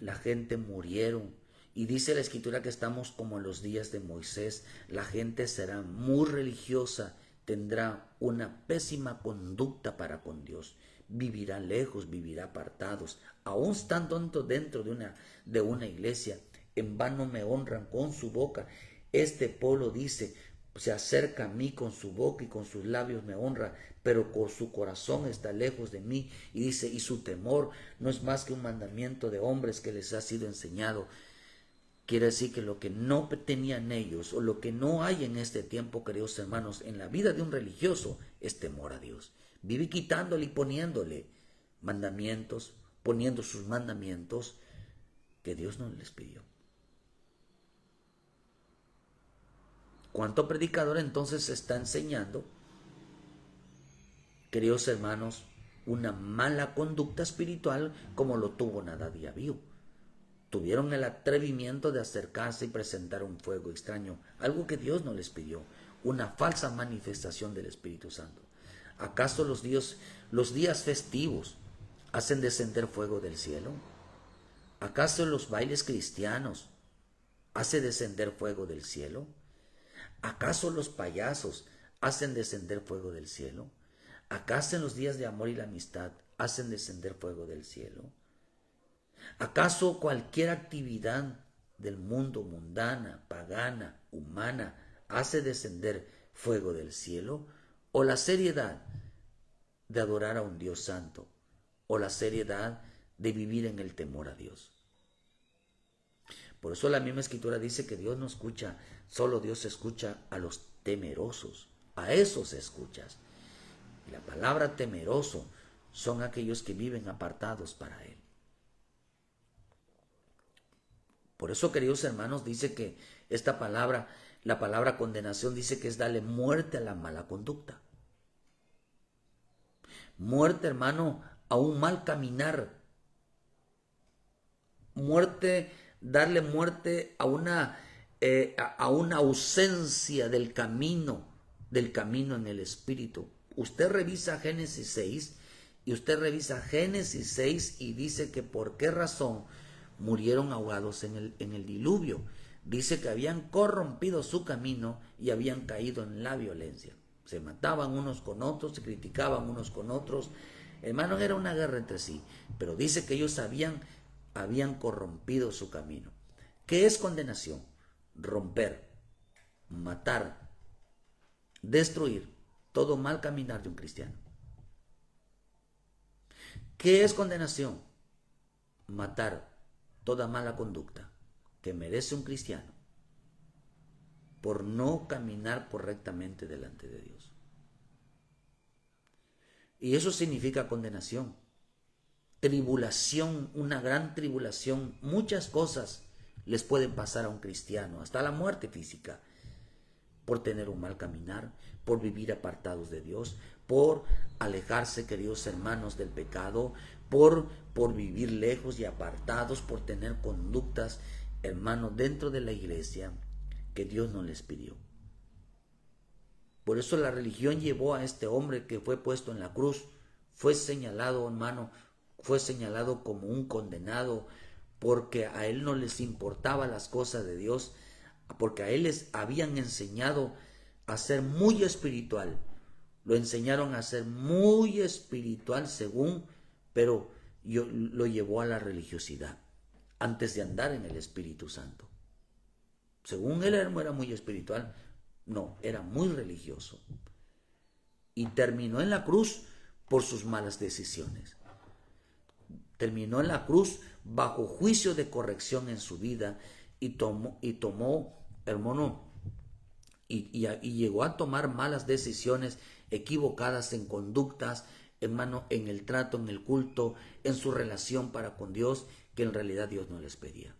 la gente murieron. Y dice la Escritura que estamos como en los días de Moisés. La gente será muy religiosa, tendrá una pésima conducta para con Dios. Vivirá lejos, vivirá apartados. Aún estando dentro de una iglesia, en vano me honran con su boca. Este pueblo dice, se acerca a mí con su boca y con sus labios me honra, pero con su corazón está lejos de mí. Y dice, y su temor no es más que un mandamiento de hombres que les ha sido enseñado. Quiere decir que lo que no tenían ellos, o lo que no hay en este tiempo, queridos hermanos, en la vida de un religioso, es temor a Dios. Vive quitándole y poniéndole mandamientos, poniendo sus mandamientos que Dios no les pidió. ¿Cuánto predicador entonces está enseñando, queridos hermanos, una mala conducta espiritual como lo tuvo Nadab y Abiú? Tuvieron el atrevimiento de acercarse y presentar un fuego extraño, algo que Dios no les pidió, una falsa manifestación del Espíritu Santo. ¿Acaso los días festivos hacen descender fuego del cielo? ¿Acaso los bailes cristianos hacen descender fuego del cielo? ¿Acaso los payasos hacen descender fuego del cielo? ¿Acaso en los días de amor y la amistad hacen descender fuego del cielo? ¿Acaso cualquier actividad del mundo mundana, pagana, humana, hace descender fuego del cielo? ¿O la seriedad de adorar a un Dios santo? ¿O la seriedad de vivir en el temor a Dios? Por eso la misma Escritura dice que Dios no escucha, solo Dios escucha a los temerosos, a esos escuchas. Y la palabra temeroso son aquellos que viven apartados para Él. Por eso, queridos hermanos, dice que esta palabra, la palabra condenación, dice que es darle muerte a la mala conducta. Muerte, hermano, a un mal caminar. Muerte, darle muerte a una ausencia del camino en el Espíritu. Usted revisa Génesis 6 y dice que por qué razón murieron ahogados en el diluvio. Dice que habían corrompido su camino y habían caído en la violencia. Se mataban unos con otros, se criticaban unos con otros. Hermanos, era una guerra entre sí. Pero dice que ellos habían corrompido su camino. ¿Qué es condenación? Romper, matar, destruir todo mal caminar de un cristiano. ¿Qué es condenación? Matar toda mala conducta que merece un cristiano por no caminar correctamente delante de Dios. Y eso significa condenación, tribulación, una gran tribulación. Muchas cosas les pueden pasar a un cristiano, hasta la muerte física, por tener un mal caminar, por vivir apartados de Dios, por alejarse, queridos hermanos, del pecado, por vivir lejos y apartados, por tener conductas, hermanos, dentro de la iglesia que Dios no les pidió. Por eso la religión llevó a este hombre que fue puesto en la cruz, fue señalado, hermano, fue señalado como un condenado, porque a él no les importaba las cosas de Dios, porque a él les habían enseñado a ser muy espiritual, lo enseñaron a ser muy espiritual pero lo llevó a la religiosidad, antes de andar en el Espíritu Santo. Según él era muy espiritual, no, era muy religioso. Y terminó en la cruz por sus malas decisiones. Terminó en la cruz bajo juicio de corrección en su vida y tomó, hermano, y llegó a tomar malas decisiones equivocadas en conductas, hermano, en el trato, en el culto, en su relación para con Dios, que en realidad Dios no les pedía.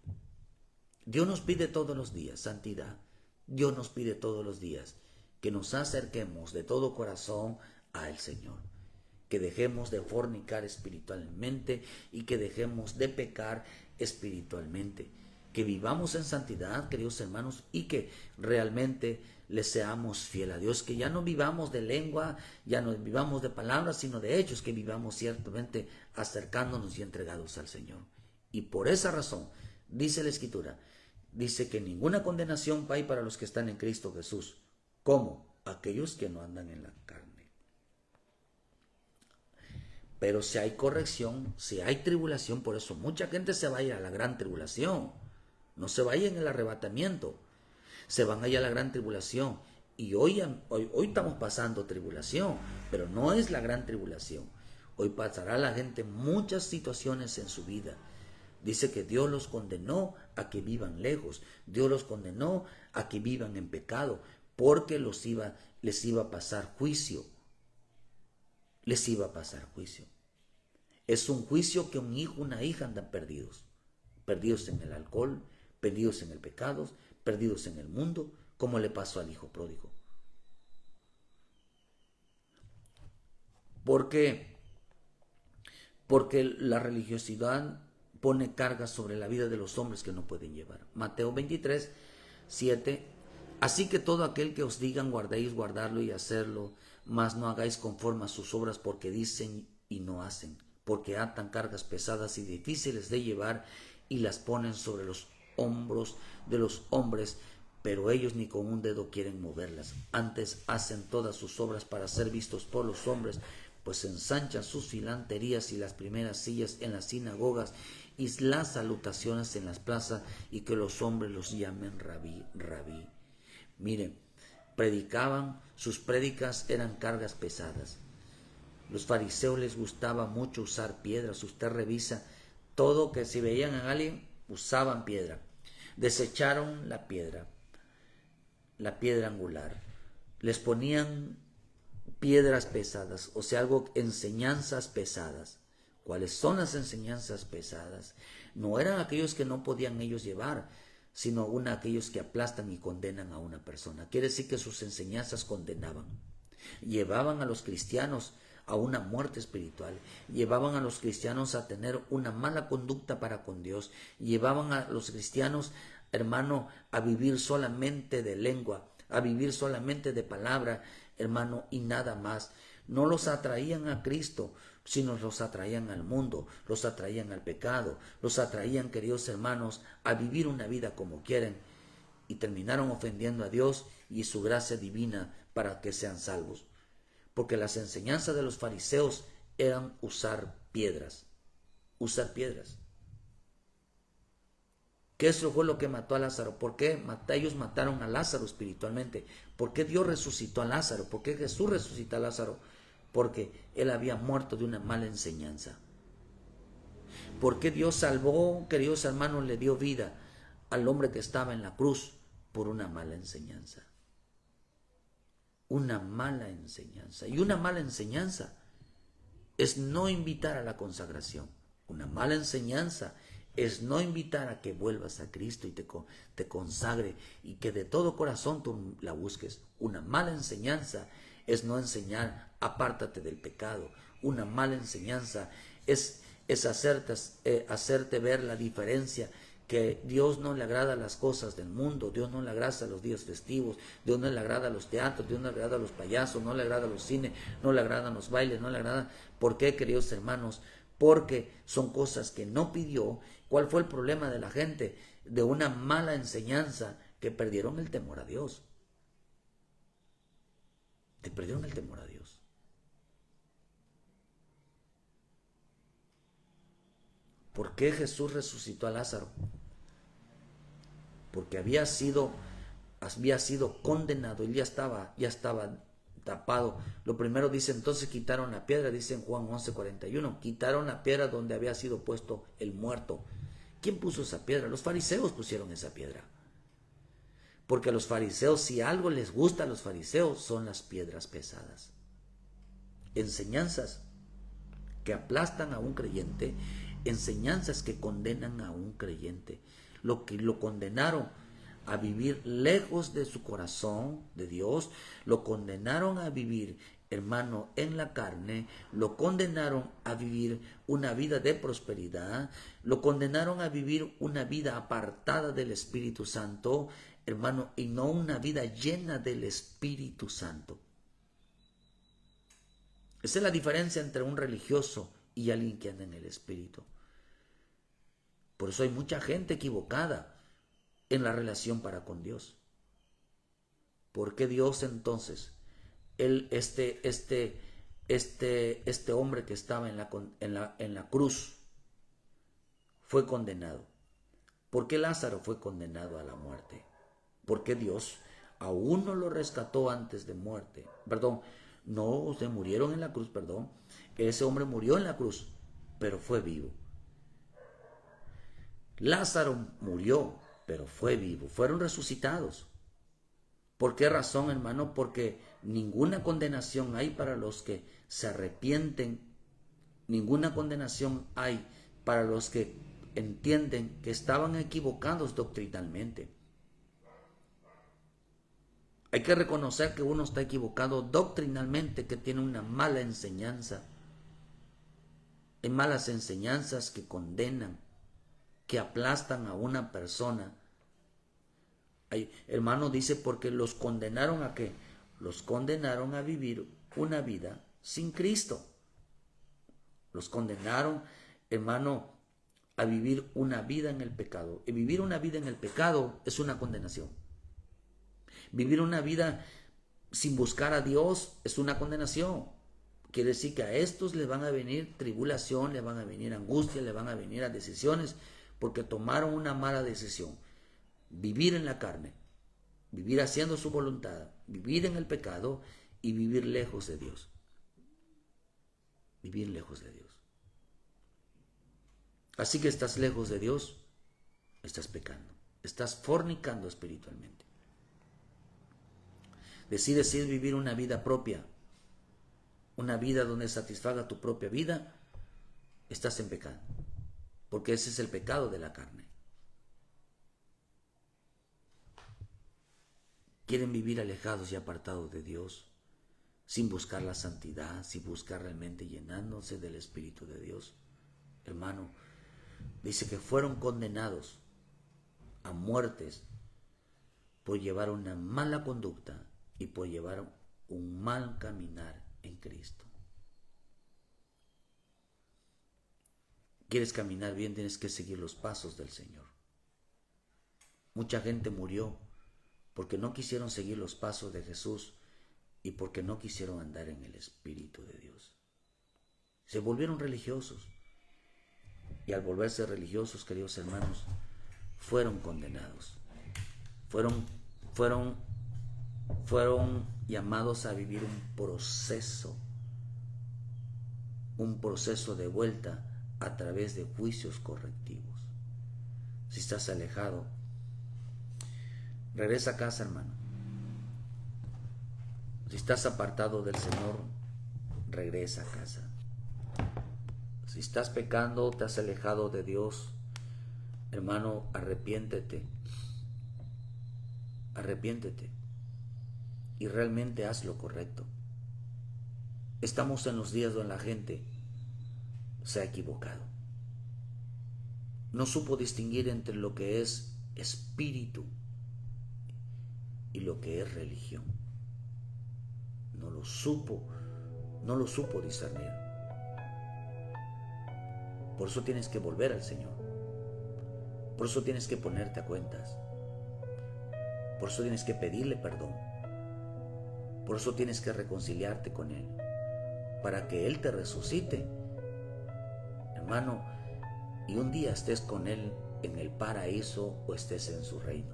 Dios nos pide todos los días santidad. Dios nos pide todos los días que nos acerquemos de todo corazón al Señor, que dejemos de fornicar espiritualmente y que dejemos de pecar espiritualmente, que vivamos en santidad, queridos hermanos, y que realmente le seamos fiel a Dios, que ya no vivamos de lengua, ya no vivamos de palabras, sino de hechos, que vivamos ciertamente acercándonos y entregados al Señor. Y por esa razón, dice la Escritura, dice que ninguna condenación hay para los que están en Cristo Jesús. ¿Cómo? Aquellos que no andan en la carne. Pero si hay corrección, si hay tribulación, por eso mucha gente se va a ir a la gran tribulación. No se vaya en el arrebatamiento. Se van a ir a la gran tribulación. Y hoy estamos pasando tribulación, pero no es la gran tribulación. Hoy pasará la gente muchas situaciones en su vida. Dice que Dios los condenó a que vivan lejos. Dios los condenó a que vivan en pecado, porque les iba a pasar juicio. Les iba a pasar juicio. Es un juicio que un hijo, una hija andan perdidos. Perdidos en el alcohol, perdidos en el pecado, perdidos en el mundo, como le pasó al hijo pródigo. ¿Por qué? Porque la religiosidad pone cargas sobre la vida de los hombres que no pueden llevar. Mateo 23, 7. Así que todo aquel que os digan guardéis, guardarlo y hacerlo, mas no hagáis conforme a sus obras, porque dicen y no hacen, porque atan cargas pesadas y difíciles de llevar y las ponen sobre los hombros de los hombres, pero ellos ni con un dedo quieren moverlas. Antes hacen todas sus obras para ser vistos por los hombres, pues ensanchan sus filanterías y las primeras sillas en las sinagogas y las salutaciones en las plazas, y que los hombres los llamen rabí, rabí. Miren, predicaban, sus prédicas eran cargas pesadas. Los fariseos les gustaba mucho usar piedras. Usted revisa todo, que si veían a alguien, usaban piedra. Desecharon la piedra angular. Les ponían piedras pesadas, o sea, enseñanzas pesadas. ¿Cuáles son las enseñanzas pesadas? No eran aquellos que no podían ellos llevar, sino aquellos que aplastan y condenan a una persona. Quiere decir que sus enseñanzas condenaban. Llevaban a los cristianos a una muerte espiritual. Llevaban a los cristianos a tener una mala conducta para con Dios. Llevaban a los cristianos, hermano, a vivir solamente de lengua, a vivir solamente de palabra, hermano, y nada más. No los atraían a Cristo, sino los atraían al mundo, los atraían al pecado, los atraían, queridos hermanos, a vivir una vida como quieren, y terminaron ofendiendo a Dios y su gracia divina para que sean salvos. Porque las enseñanzas de los fariseos eran usar piedras. ¿Qué eso fue lo que mató a Lázaro? ¿Por qué ellos mataron a Lázaro espiritualmente? ¿Por qué Dios resucitó a Lázaro? ¿Por qué Jesús resucitó a Lázaro? Porque él había muerto de una mala enseñanza. ¿Por qué Dios salvó, queridos hermanos, le dio vida al hombre que estaba en la cruz? Por una mala enseñanza. Una mala enseñanza. Y una mala enseñanza es no invitar a la consagración. Una mala enseñanza es no invitar a que vuelvas a Cristo y te consagre y que de todo corazón tú la busques. Una mala enseñanza es no enseñar apártate del pecado. Una mala enseñanza es hacerte ver la diferencia, que Dios no le agrada las cosas del mundo, Dios no le agrada los días festivos, Dios no le agrada los teatros, Dios no le agrada los payasos, no le agrada los cines, no le agradan los bailes, no le agrada. ¿Por qué, queridos hermanos? Porque son cosas que no pidió. ¿Cuál fue el problema de la gente? De una mala enseñanza, que perdieron el temor a Dios. Que perdieron el temor a Dios. ¿Por qué Jesús resucitó a Lázaro? Porque había sido condenado, él ya estaba tapado. Lo primero dice, entonces quitaron la piedra, dice en Juan 11:41, quitaron la piedra donde había sido puesto el muerto. ¿Quién puso esa piedra? Los fariseos pusieron esa piedra. Porque a los fariseos, si algo les gusta a los fariseos, son las piedras pesadas. Enseñanzas que aplastan a un creyente, enseñanzas que condenan a un creyente. Lo condenaron a vivir lejos de su corazón, de Dios, lo condenaron a vivir, hermano, en la carne, lo condenaron a vivir una vida de prosperidad, lo condenaron a vivir una vida apartada del Espíritu Santo, hermano, y no una vida llena del Espíritu Santo. Esa es la diferencia entre un religioso y alguien que anda en el Espíritu. Por eso hay mucha gente equivocada en la relación para con Dios. ¿Por qué Dios entonces, este hombre que estaba en la cruz fue condenado? ¿Por qué Lázaro fue condenado a la muerte? ¿Por qué Dios aún no lo rescató antes de muerte? Perdón, no se murieron en la cruz, perdón. Ese hombre murió en la cruz, pero fue vivo. Lázaro murió, pero fue vivo. Fueron resucitados. ¿Por qué razón, hermano? Porque ninguna condenación hay para los que se arrepienten. Ninguna condenación hay para los que entienden que estaban equivocados doctrinalmente. Hay que reconocer que uno está equivocado doctrinalmente, que tiene una mala enseñanza. Hay malas enseñanzas que condenan, que aplastan a una persona. Hermano, dice, porque los condenaron ¿a qué? Los condenaron a vivir una vida sin Cristo. Los condenaron, hermano, a vivir una vida en el pecado. Y vivir una vida en el pecado es una condenación. Vivir una vida sin buscar a Dios es una condenación. Quiere decir que a estos les van a venir tribulación, les van a venir angustia, les van a venir a decisiones, porque tomaron una mala decisión. Vivir en la carne, vivir haciendo su voluntad, vivir en el pecado y vivir lejos de Dios. Vivir lejos de Dios. Así que estás lejos de Dios, estás pecando, estás fornicando espiritualmente. Decides vivir una vida propia, una vida donde satisfaga tu propia vida, estás en pecado, porque ese es el pecado de la carne. Quieren vivir alejados y apartados de Dios, sin buscar la santidad, sin buscar realmente llenándose del Espíritu de Dios. Hermano, dice que fueron condenados a muertes por llevar una mala conducta y por llevar un mal caminar en Cristo. ¿Quieres caminar bien? Tienes que seguir los pasos del Señor. Mucha gente murió porque no quisieron seguir los pasos de Jesús y porque no quisieron andar en el Espíritu de Dios. Se volvieron religiosos. Y al volverse religiosos, queridos hermanos, fueron condenados. Fueron llamados a vivir un proceso de vuelta a través de juicios correctivos. Si estás alejado, regresa a casa, hermano. Si estás apartado del Señor, regresa a casa. Si estás pecando, te has alejado de Dios, hermano, arrepiéntete. Arrepiéntete y realmente haz lo correcto. Estamos en los días donde la gente se ha equivocado. No supo distinguir entre lo que es espíritu y lo que es religión. No lo supo discernir. Por eso tienes que volver al Señor. Por eso tienes que ponerte a cuentas. Por eso tienes que pedirle perdón. Por eso tienes que reconciliarte con Él, para que Él te resucite, hermano, y un día estés con Él en el paraíso o estés en su reino.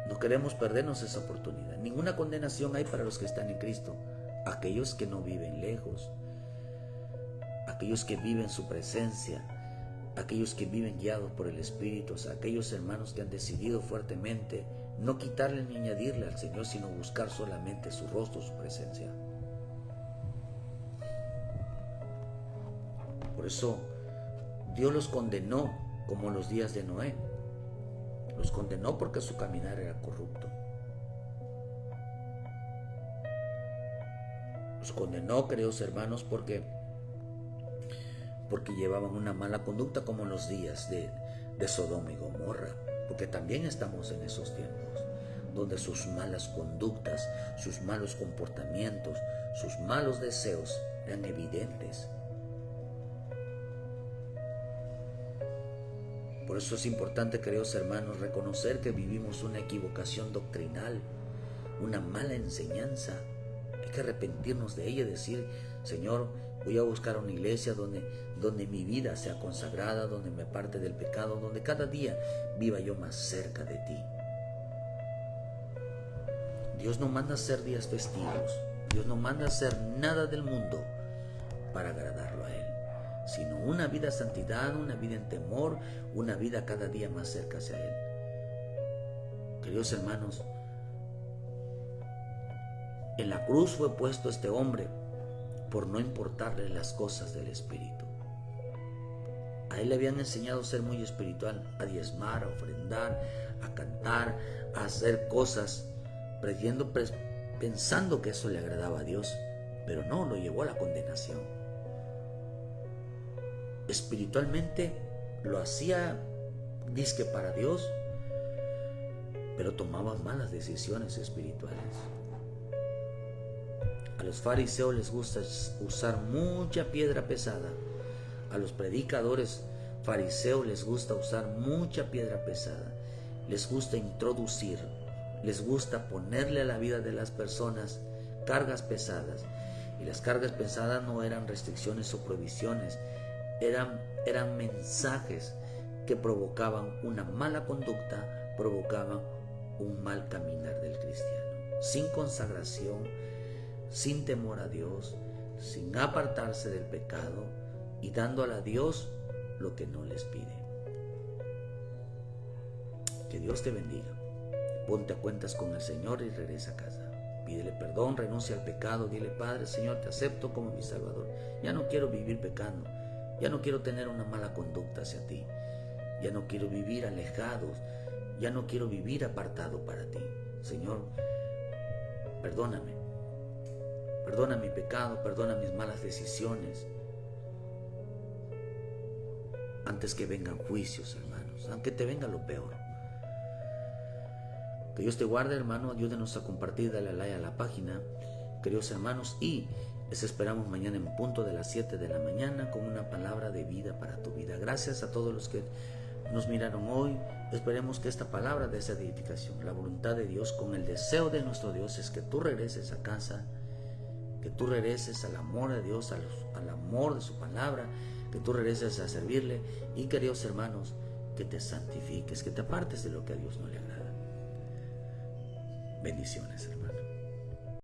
No queremos perdernos esa oportunidad. Ninguna condenación hay para los que están en Cristo. Aquellos que no viven lejos, aquellos que viven su presencia, aquellos que viven guiados por el Espíritu, o sea, aquellos hermanos que han decidido fuertemente no quitarle ni añadirle al Señor, sino buscar solamente su rostro, su presencia. Por eso Dios los condenó como los días de Noé. Los condenó porque su caminar era corrupto. Los condenó, queridos hermanos, porque llevaban una mala conducta como en los días de Sodoma y Gomorra. Porque también estamos en esos tiempos donde sus malas conductas, sus malos comportamientos, sus malos deseos eran evidentes. Por eso es importante, queridos hermanos, reconocer que vivimos una equivocación doctrinal, una mala enseñanza. Hay que arrepentirnos de ella y decir: Señor, voy a buscar una iglesia donde mi vida sea consagrada, donde me aparte del pecado, donde cada día viva yo más cerca de ti. Dios no manda hacer días festivos, Dios no manda hacer nada del mundo para agradarlo a Él, sino una vida de santidad, una vida en temor, una vida cada día más cerca hacia Él. Queridos hermanos, en la cruz fue puesto este hombre por no importarle las cosas del espíritu. A él le habían enseñado a ser muy espiritual, a diezmar, a ofrendar, a cantar, a hacer cosas, pensando que eso le agradaba a Dios, pero no, lo llevó a la condenación. Espiritualmente lo hacía dizque para Dios, pero tomaba malas decisiones espirituales. A los fariseos les gusta usar mucha piedra pesada. A los predicadores fariseos les gusta usar mucha piedra pesada. Les gusta introducir, les gusta ponerle a la vida de las personas cargas pesadas. Y las cargas pesadas no eran restricciones o prohibiciones, eran mensajes que provocaban una mala conducta, provocaban un mal caminar del cristiano. Sin consagración, sin temor a Dios, sin apartarse del pecado y dándole a Dios lo que no les pide. Que Dios te bendiga. Ponte a cuentas con el Señor y regresa a casa. Pídele perdón, renuncia al pecado, dile: Padre, Señor, te acepto como mi Salvador. Ya no quiero vivir pecando, ya no quiero tener una mala conducta hacia ti, ya no quiero vivir alejado, ya no quiero vivir apartado para ti. Señor, perdóname. Perdona mi pecado, perdona mis malas decisiones. Antes que vengan juicios, hermanos, aunque te venga lo peor. Que Dios te guarde, hermano. Ayúdenos a compartir, dale a like a la página, queridos hermanos, y les esperamos mañana en punto de las 7 de la mañana con una palabra de vida para tu vida. Gracias a todos los que nos miraron hoy. Esperemos que esta palabra de esa edificación, la voluntad de Dios, con el deseo de nuestro Dios, es que tú regreses a casa, que tú regreses al amor de Dios, al amor de su palabra, que tú regreses a servirle y, queridos hermanos, que te santifiques, que te apartes de lo que a Dios no le agrada. Bendiciones, hermanos.